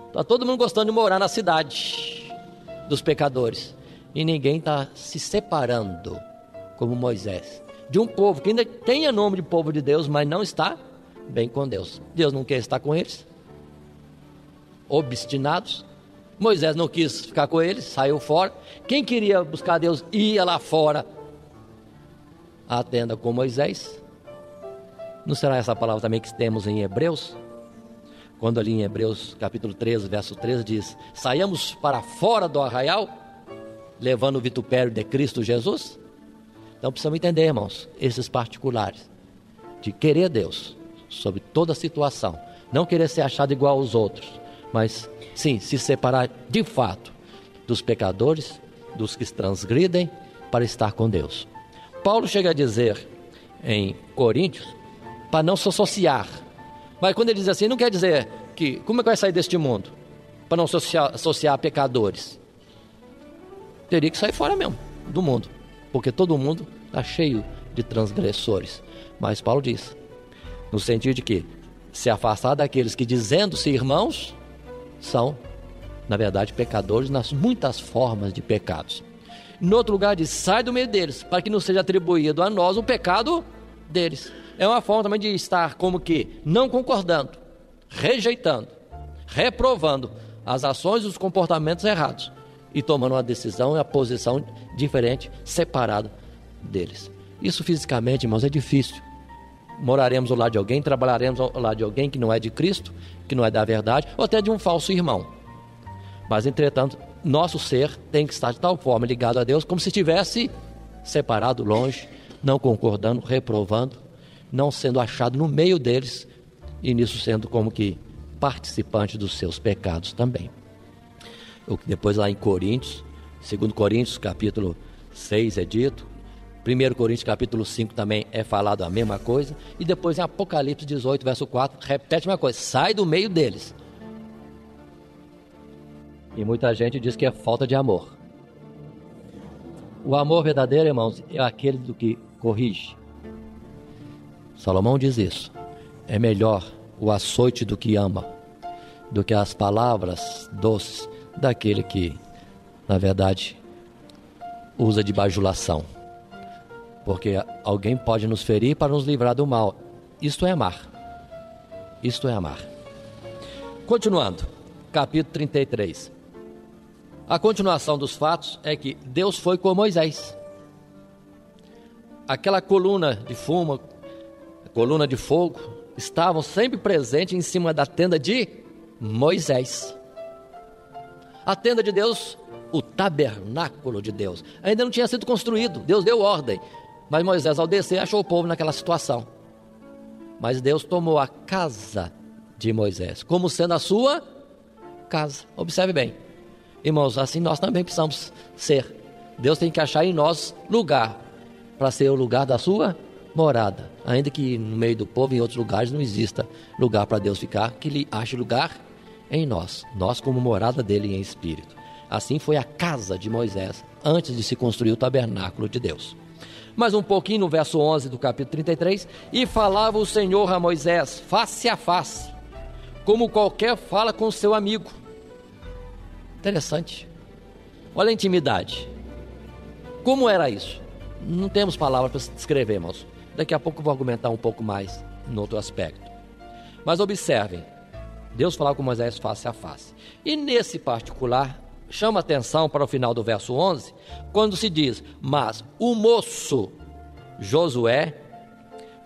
Está todo mundo gostando de morar na cidade dos pecadores, e ninguém está se separando como Moisés, de um povo que ainda tem nome de povo de Deus, mas não está bem com Deus. Deus não quer estar com eles, obstinados. Moisés não quis ficar com eles, saiu fora. Quem queria buscar Deus ia lá fora à tenda com Moisés. Não será essa palavra também que temos em Hebreus? Quando ali em Hebreus capítulo 13, verso 13 diz: saiamos para fora do arraial, levando o vitupério de Cristo Jesus. Então precisamos entender, irmãos, esses particulares, de querer Deus sobre toda a situação, não querer ser achado igual aos outros, mas sim, se separar de fato dos pecadores, dos que transgridem, para estar com Deus. Paulo chega a dizer em Coríntios, para não se associar, mas quando ele diz assim, não quer dizer que, como é que vai sair deste mundo? Para não associar a pecadores. Teria que sair fora mesmo, do mundo, porque todo mundo está cheio de transgressores. Mas Paulo diz, no sentido de que se afastar daqueles que, dizendo-se irmãos, são, na verdade, pecadores nas muitas formas de pecados. No outro lugar diz, sai do meio deles, para que não seja atribuído a nós o pecado deles. É uma forma também de estar como que não concordando, rejeitando, reprovando as ações e os comportamentos errados, e tomando uma decisão e uma posição diferente, separada deles. Isso fisicamente, irmãos, é difícil. Moraremos ao lado de alguém, trabalharemos ao lado de alguém que não é de Cristo, que não é da verdade, ou até de um falso irmão. Mas, entretanto, nosso ser tem que estar de tal forma ligado a Deus, como se estivesse separado, longe, não concordando, reprovando, não sendo achado no meio deles, e nisso sendo como que participante dos seus pecados também. Depois lá em Coríntios, 2 Coríntios capítulo 6 é dito, 1 Coríntios capítulo 5 também é falado a mesma coisa, e depois em Apocalipse 18 verso 4 repete a mesma coisa, sai do meio deles. E muita gente diz que é falta de amor. O amor verdadeiro, irmãos, é aquele do que corrige. Salomão diz isso, é melhor o açoite do que ama, do que as palavras doces daquele que, na verdade, usa de bajulação. Porque alguém pode nos ferir para nos livrar do mal, Isto é amar. Isto é amar. Continuando, capítulo 33. A continuação dos fatos é que Deus foi com Moisés. Aquela coluna de fumo, coluna de fogo, estavam sempre presentes em cima da tenda de Moisés. A tenda de Deus, o tabernáculo de Deus, ainda não tinha sido construído. Deus deu ordem, mas Moisés, ao descer, achou o povo naquela situação. Mas Deus tomou a casa de Moisés como sendo a sua casa. Observe bem, irmãos, assim nós também precisamos ser. Deus tem que achar em nós lugar para ser o lugar da sua morada, ainda que no meio do povo, em outros lugares, não exista lugar para Deus ficar, que Ele ache lugar em nós, nós como morada dele em espírito. Assim foi a casa de Moisés, antes de se construir o tabernáculo de Deus. Mais um pouquinho no verso 11 do capítulo 33, e falava o Senhor a Moisés, face a face, como qualquer fala com seu amigo. Interessante. Olha a intimidade. Como era isso? Não temos palavras para descrever, irmãos. Daqui a pouco eu vou argumentar um pouco mais em outro aspecto. Mas observem, Deus falava com Moisés face a face. E nesse particular, chama atenção para o final do verso 11, quando se diz, mas o moço Josué,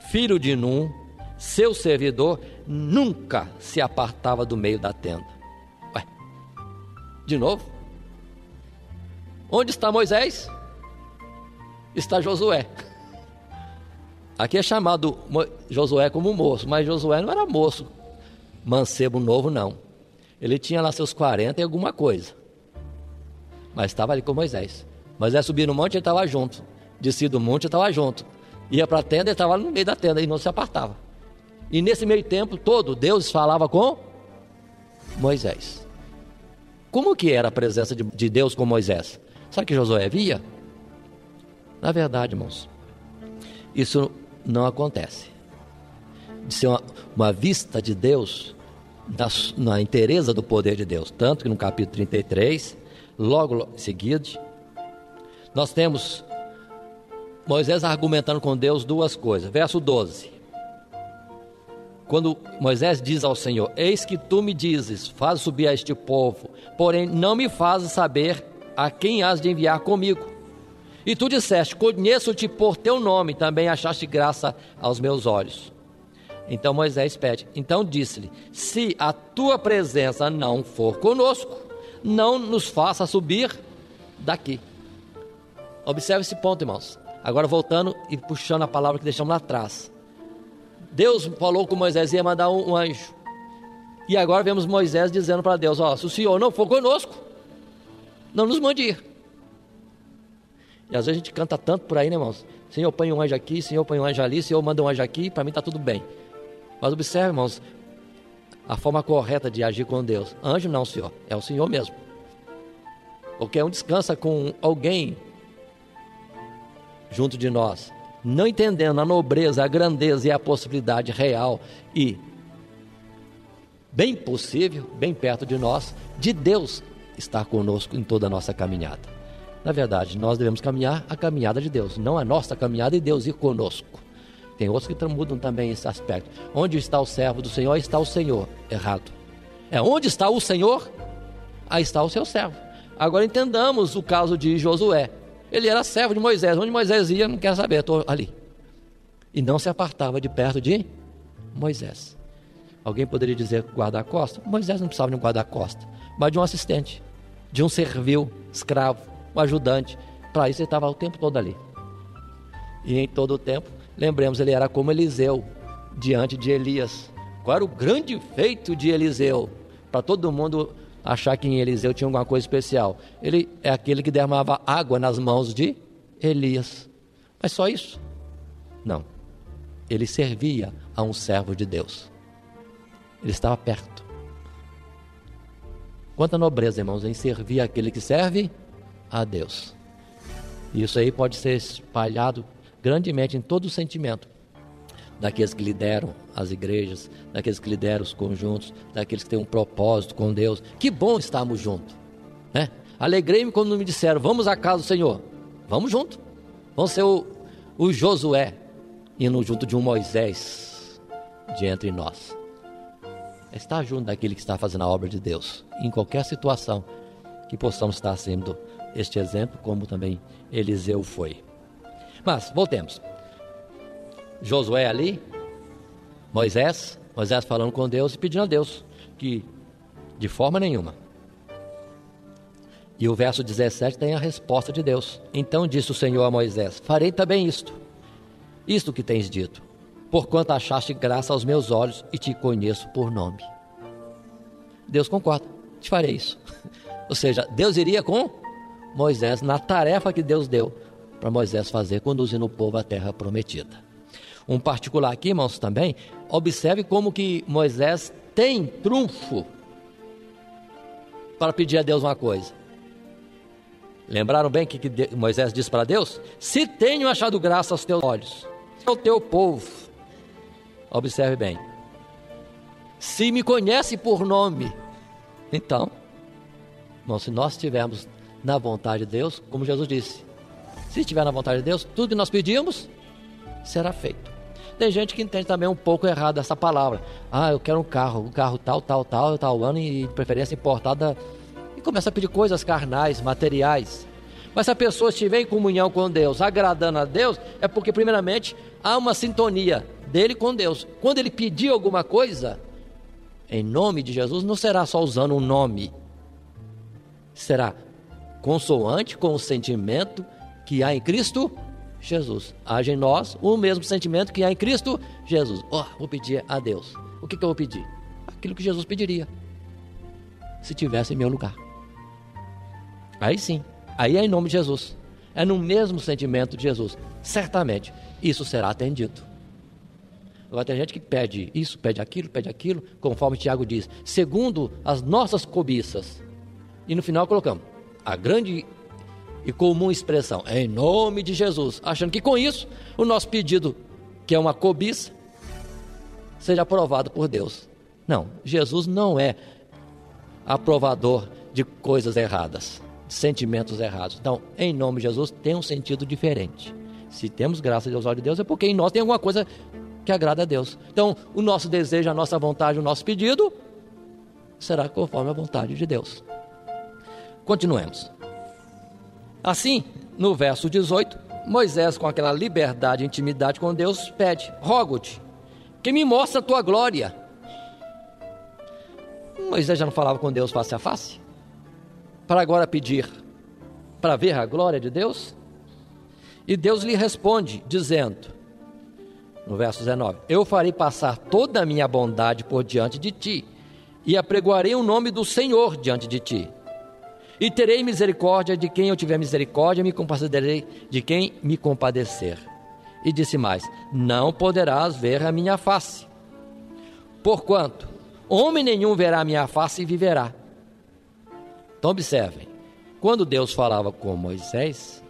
filho de Num, seu servidor, nunca se apartava do meio da tenda. Ué, de novo? Onde está Moisés? Está Josué. Aqui é chamado Josué como moço, mas Josué não era moço, mancebo novo não. Ele tinha lá seus 40 e alguma coisa, mas estava ali com Moisés. Moisés subia no monte, ele estava junto. Descia do monte, ele estava junto. Ia para a tenda, ele estava no meio da tenda e não se apartava. E nesse meio tempo todo, Deus falava com Moisés. Como que era a presença de Deus com Moisés? Sabe que Josué via? Na verdade, irmãos, isso não acontece. De ser uma vista de Deus na inteireza do poder de Deus. Tanto que no capítulo 33, logo em seguida, nós temos Moisés argumentando com Deus duas coisas. Verso 12. Quando Moisés diz ao Senhor, eis que tu me dizes, faz subir a este povo, porém não me fazes saber a quem has de enviar comigo. E tu disseste, conheço-te por teu nome, também achaste graça aos meus olhos. Então Moisés pede, então disse-lhe, se a tua presença não for conosco, não nos faça subir daqui. Observe esse ponto, irmãos. Agora voltando e puxando a palavra que deixamos lá atrás. Deus falou com Moisés e ia mandar um anjo. E agora vemos Moisés dizendo para Deus, se o Senhor não for conosco, não nos mande ir. E às vezes a gente canta tanto por aí, né, irmãos? Senhor, põe um anjo aqui, Senhor, põe um anjo ali, Senhor, manda um anjo aqui, para mim está tudo bem. Mas observe, irmãos, a forma correta de agir com Deus. Anjo não, Senhor, é o Senhor mesmo. Qualquer um descansa com alguém junto de nós, não entendendo a nobreza, a grandeza e a possibilidade real e bem possível, bem perto de nós, de Deus estar conosco em toda a nossa caminhada. Na verdade, nós devemos caminhar a caminhada de Deus, não a nossa caminhada e Deus ir conosco. Tem outros que mudam também esse aspecto. Onde está o servo do Senhor, está o Senhor. Errado. É onde está o Senhor, aí está o seu servo. Agora entendamos o caso de Josué. Ele era servo de Moisés. Onde Moisés ia, não quer saber, estou ali. E não se apartava de perto de Moisés. Alguém poderia dizer guarda-costa? Moisés não precisava de um guarda-costa, mas de um assistente, de um servil, escravo, um ajudante. Para isso ele estava o tempo todo ali. E em todo o tempo, lembremos, ele era como Eliseu diante de Elias. Qual era o grande feito de Eliseu? Para todo mundo achar que em Eliseu tinha alguma coisa especial. Ele é aquele que derramava água nas mãos de Elias. Mas só isso? Não. Ele servia a um servo de Deus. Ele estava perto. Quanta nobreza, irmãos, em servir aquele que serve a Deus. Isso aí pode ser espalhado grandemente em todo o sentimento daqueles que lideram as igrejas, daqueles que lideram os conjuntos, daqueles que têm um propósito com Deus. Que bom estarmos juntos, né? Alegrei-me quando me disseram, vamos à casa do Senhor. Vamos junto. Vamos ser o Josué, indo junto de um Moisés. de entre nós. Estar junto daquele que está fazendo a obra de Deus, em qualquer situação, que possamos estar sendo este exemplo, como também Eliseu foi. Mas, voltemos. Josué ali, Moisés falando com Deus e pedindo a Deus que, de forma nenhuma. E o verso 17 tem a resposta de Deus. Então disse o Senhor a Moisés: farei também isto que tens dito, porquanto achaste graça aos meus olhos e te conheço por nome. Deus concorda, te farei isso. Ou seja, Deus iria com Moisés na tarefa que Deus deu para Moisés fazer, conduzindo o povo à terra prometida. Um particular aqui, irmãos, também, observe como que Moisés tem trunfo para pedir a Deus uma coisa. Lembraram bem que Moisés disse para Deus? Se tenho achado graça aos teus olhos, ao teu povo. Observe bem. Se me conhece por nome. Então, irmão, se nós estivermos na vontade de Deus, como Jesus disse, se estiver na vontade de Deus, tudo que nós pedimos será feito. Tem gente que entende também um pouco errado essa palavra. Eu quero um carro tal ano e de preferência importada, e começa a pedir coisas carnais, materiais. Mas se a pessoa estiver em comunhão com Deus, agradando a Deus, é porque primeiramente há uma sintonia dele com Deus. Quando ele pedir alguma coisa, em nome de Jesus, não será só usando um nome, será consoante com o sentimento que há em Cristo Jesus. Haja em nós o mesmo sentimento que há em Cristo Jesus. Vou pedir a Deus. O que eu vou pedir? Aquilo que Jesus pediria, se tivesse em meu lugar. Aí sim, aí é em nome de Jesus, é no mesmo sentimento de Jesus. Certamente isso será atendido. Agora tem gente que pede isso, pede aquilo, conforme Tiago diz, segundo as nossas cobiças. E no final colocamos a grande e comum expressão, em nome de Jesus, achando que com isso o nosso pedido, que é uma cobiça, seja aprovado por Deus. Não, Jesus não é aprovador de coisas erradas, de sentimentos errados. Então, em nome de Jesus tem um sentido diferente. Se temos graça aos olhos de Deus, é porque em nós tem alguma coisa que agrada a Deus. Então, o nosso desejo, a nossa vontade, o nosso pedido será conforme a vontade de Deus. Continuemos. Assim, no verso 18, Moisés, com aquela liberdade e intimidade com Deus, pede: rogo-te, que me mostre a tua glória. Moisés já não falava com Deus face a face? Para agora pedir, para ver a glória de Deus? E Deus lhe responde, dizendo, no verso 19: eu farei passar toda a minha bondade por diante de ti, e apregoarei o nome do Senhor diante de ti. E terei misericórdia de quem eu tiver misericórdia, e me compadecerei de quem me compadecer. E disse mais: não poderás ver a minha face, porquanto homem nenhum verá a minha face e viverá. Então observem, quando Deus falava com Moisés,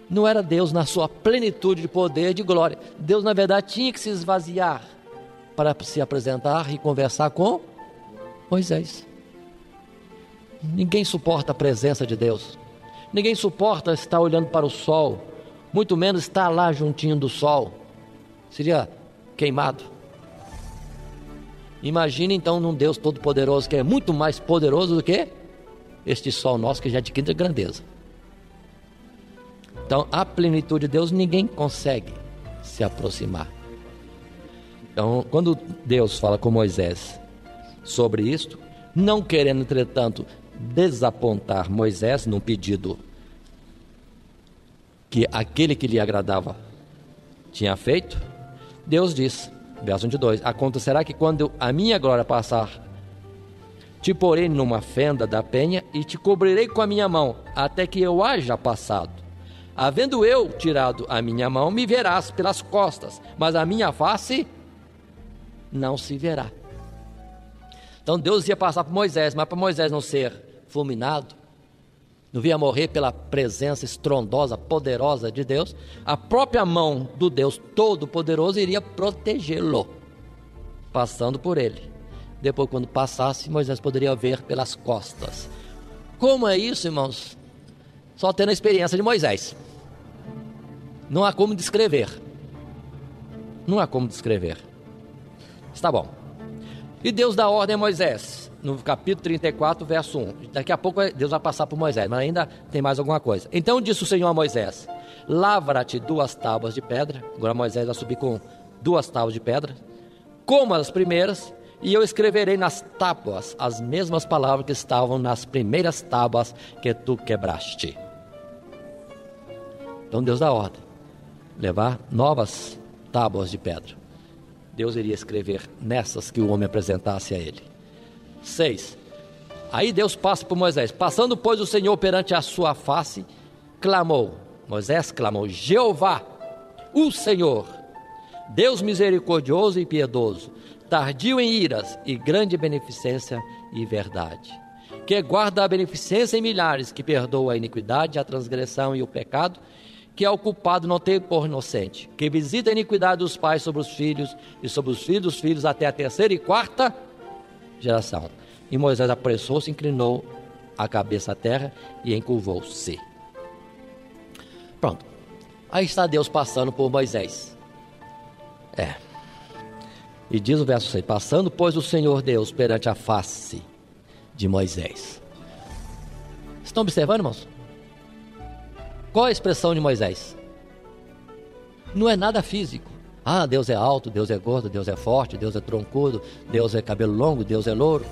não era Deus na sua plenitude de poder e de glória. Deus, na verdade, tinha que se esvaziar para se apresentar e conversar com Moisés. Ninguém suporta a presença de Deus. Ninguém suporta estar olhando para o sol, muito menos estar lá juntinho do sol. Seria queimado. Imagine então num Deus todo-poderoso, que é muito mais poderoso do que este sol nosso, que já é de quinta grandeza. Então, a plenitude de Deus, ninguém consegue se aproximar. Então, quando Deus fala com Moisés sobre isto, não querendo, entretanto, desapontar Moisés num pedido que aquele que lhe agradava tinha feito, Deus diz, verso 22, acontecerá que quando a minha glória passar, te porei numa fenda da penha e te cobrirei com a minha mão, até que eu haja passado. Havendo eu tirado a minha mão, me verás pelas costas, mas a minha face não se verá. Então Deus ia passar por Moisés, mas para Moisés não ser fulminado, não ia morrer pela presença estrondosa, poderosa de Deus, a própria mão do Deus Todo-Poderoso iria protegê-lo, passando por ele. Depois, quando passasse, Moisés poderia ver pelas costas. Como é isso, irmãos? Só tendo a experiência de Moisés. Não há como descrever. Não há como descrever. Está bom. E Deus dá ordem a Moisés, no capítulo 34, verso 1. Daqui a pouco Deus vai passar por Moisés, mas ainda tem mais alguma coisa. Então disse o Senhor a Moisés: lavra-te 2 tábuas de pedra. Agora Moisés vai subir com 2 tábuas de pedra, como as primeiras, e eu escreverei nas tábuas as mesmas palavras que estavam nas primeiras tábuas que tu quebraste. Então Deus dá ordem, levar novas tábuas de pedra. Deus iria escrever nessas que o homem apresentasse a ele. 6. Aí Deus passa por Moisés. Passando, pois, o Senhor perante a sua face, clamou. Moisés clamou: Jeová, o Senhor, Deus misericordioso e piedoso, tardio em iras e grande beneficência e verdade, que guarda a beneficência em milhares, que perdoa a iniquidade, a transgressão e o pecado, que ao culpado não tem por inocente, que visita a iniquidade dos pais sobre os filhos e sobre os filhos dos filhos até a 3ª e 4ª geração. E Moisés apressou-se, inclinou a cabeça à terra e encurvou-se. Pronto. Aí está Deus passando por Moisés. E diz o verso 6: passando, pois, o Senhor Deus perante a face de Moisés. Estão observando, irmãos? Qual a expressão de Moisés? Não é nada físico. Ah, Deus é alto, Deus é gordo, Deus é forte, Deus é troncudo, Deus é cabelo longo, Deus é louro.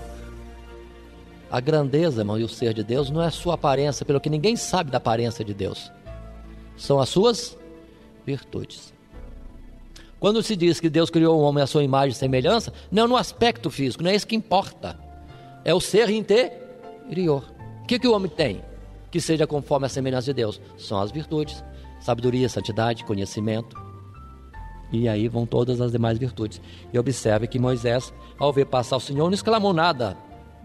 A grandeza, irmão, e o ser de Deus não é a sua aparência, pelo que ninguém sabe da aparência de Deus. São as suas virtudes. Quando se diz que Deus criou o homem à sua imagem e semelhança, não no aspecto físico, não é isso que importa. É o ser interior. O que o homem tem que seja conforme a semelhança de Deus? São as virtudes: sabedoria, santidade, conhecimento. E aí vão todas as demais virtudes. E observe que Moisés, ao ver passar o Senhor, não exclamou nada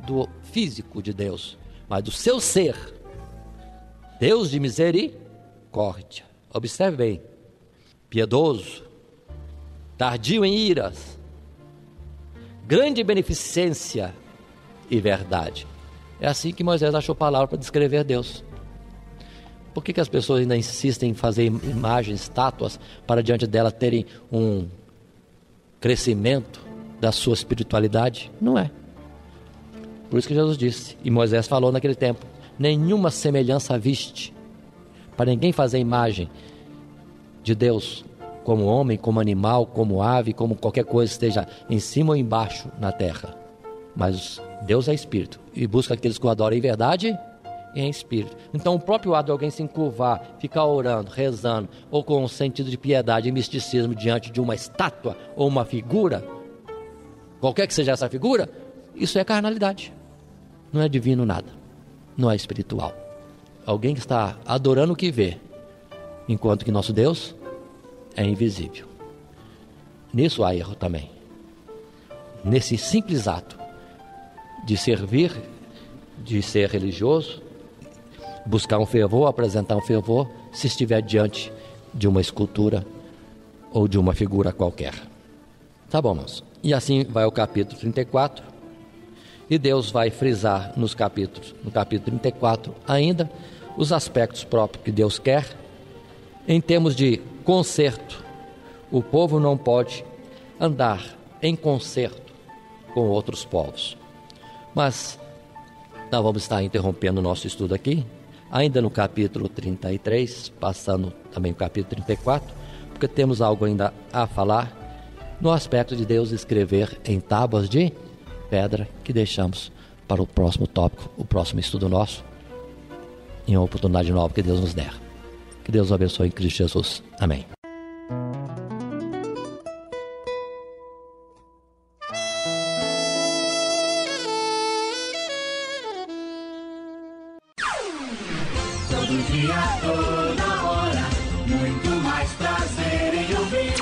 do físico de Deus, mas do seu ser. Deus de misericórdia. Observe bem: piedoso, tardio em iras, grande beneficência e verdade. É assim que Moisés achou palavra para descrever Deus. Por que as pessoas ainda insistem em fazer imagens, estátuas, para diante dela terem um crescimento da sua espiritualidade? Não é. Por isso que Jesus disse, e Moisés falou naquele tempo: nenhuma semelhança viste, para ninguém fazer imagem de Deus, como homem, como animal, como ave, como qualquer coisa esteja em cima ou embaixo na terra. Mas Deus é espírito, e busca aqueles que o adoram em verdade e em espírito. Então o próprio ato de alguém se encurvar, ficar orando, rezando, ou com um sentido de piedade e misticismo diante de uma estátua ou uma figura, qualquer que seja essa figura, isso é carnalidade. Não é divino nada, não é espiritual. Alguém que está adorando o que vê, enquanto que nosso Deus é invisível. Nisso há erro também. Nesse simples ato de servir, de ser religioso, buscar um fervor, apresentar um fervor, se estiver diante de uma escultura ou de uma figura qualquer. Tá bom, irmãos? E assim vai o capítulo 34, e Deus vai frisar no capítulo 34 ainda os aspectos próprios que Deus quer. Em termos de conserto, o povo não pode andar em conserto com outros povos. Mas nós vamos estar interrompendo o nosso estudo aqui, ainda no capítulo 33, passando também o capítulo 34, porque temos algo ainda a falar no aspecto de Deus escrever em tábuas de pedra, que deixamos para o próximo tópico, o próximo estudo nosso, em uma oportunidade nova que Deus nos der. Que Deus abençoe em Cristo Jesus. Amém. Todo dia, toda hora, muito mais prazer em ouvir.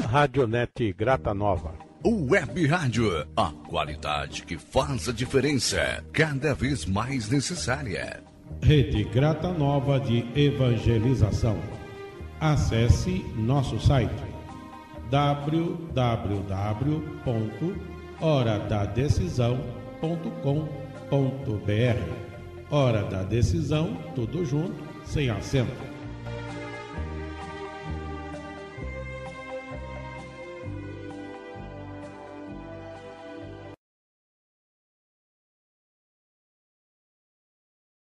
Radionete Grata Nova. Web Rádio, a qualidade que faz a diferença, cada vez mais necessária. Rede Grata Nova de Evangelização. Acesse nosso site www.horadadecisão.com.br. Hora da Decisão, tudo junto, sem acento.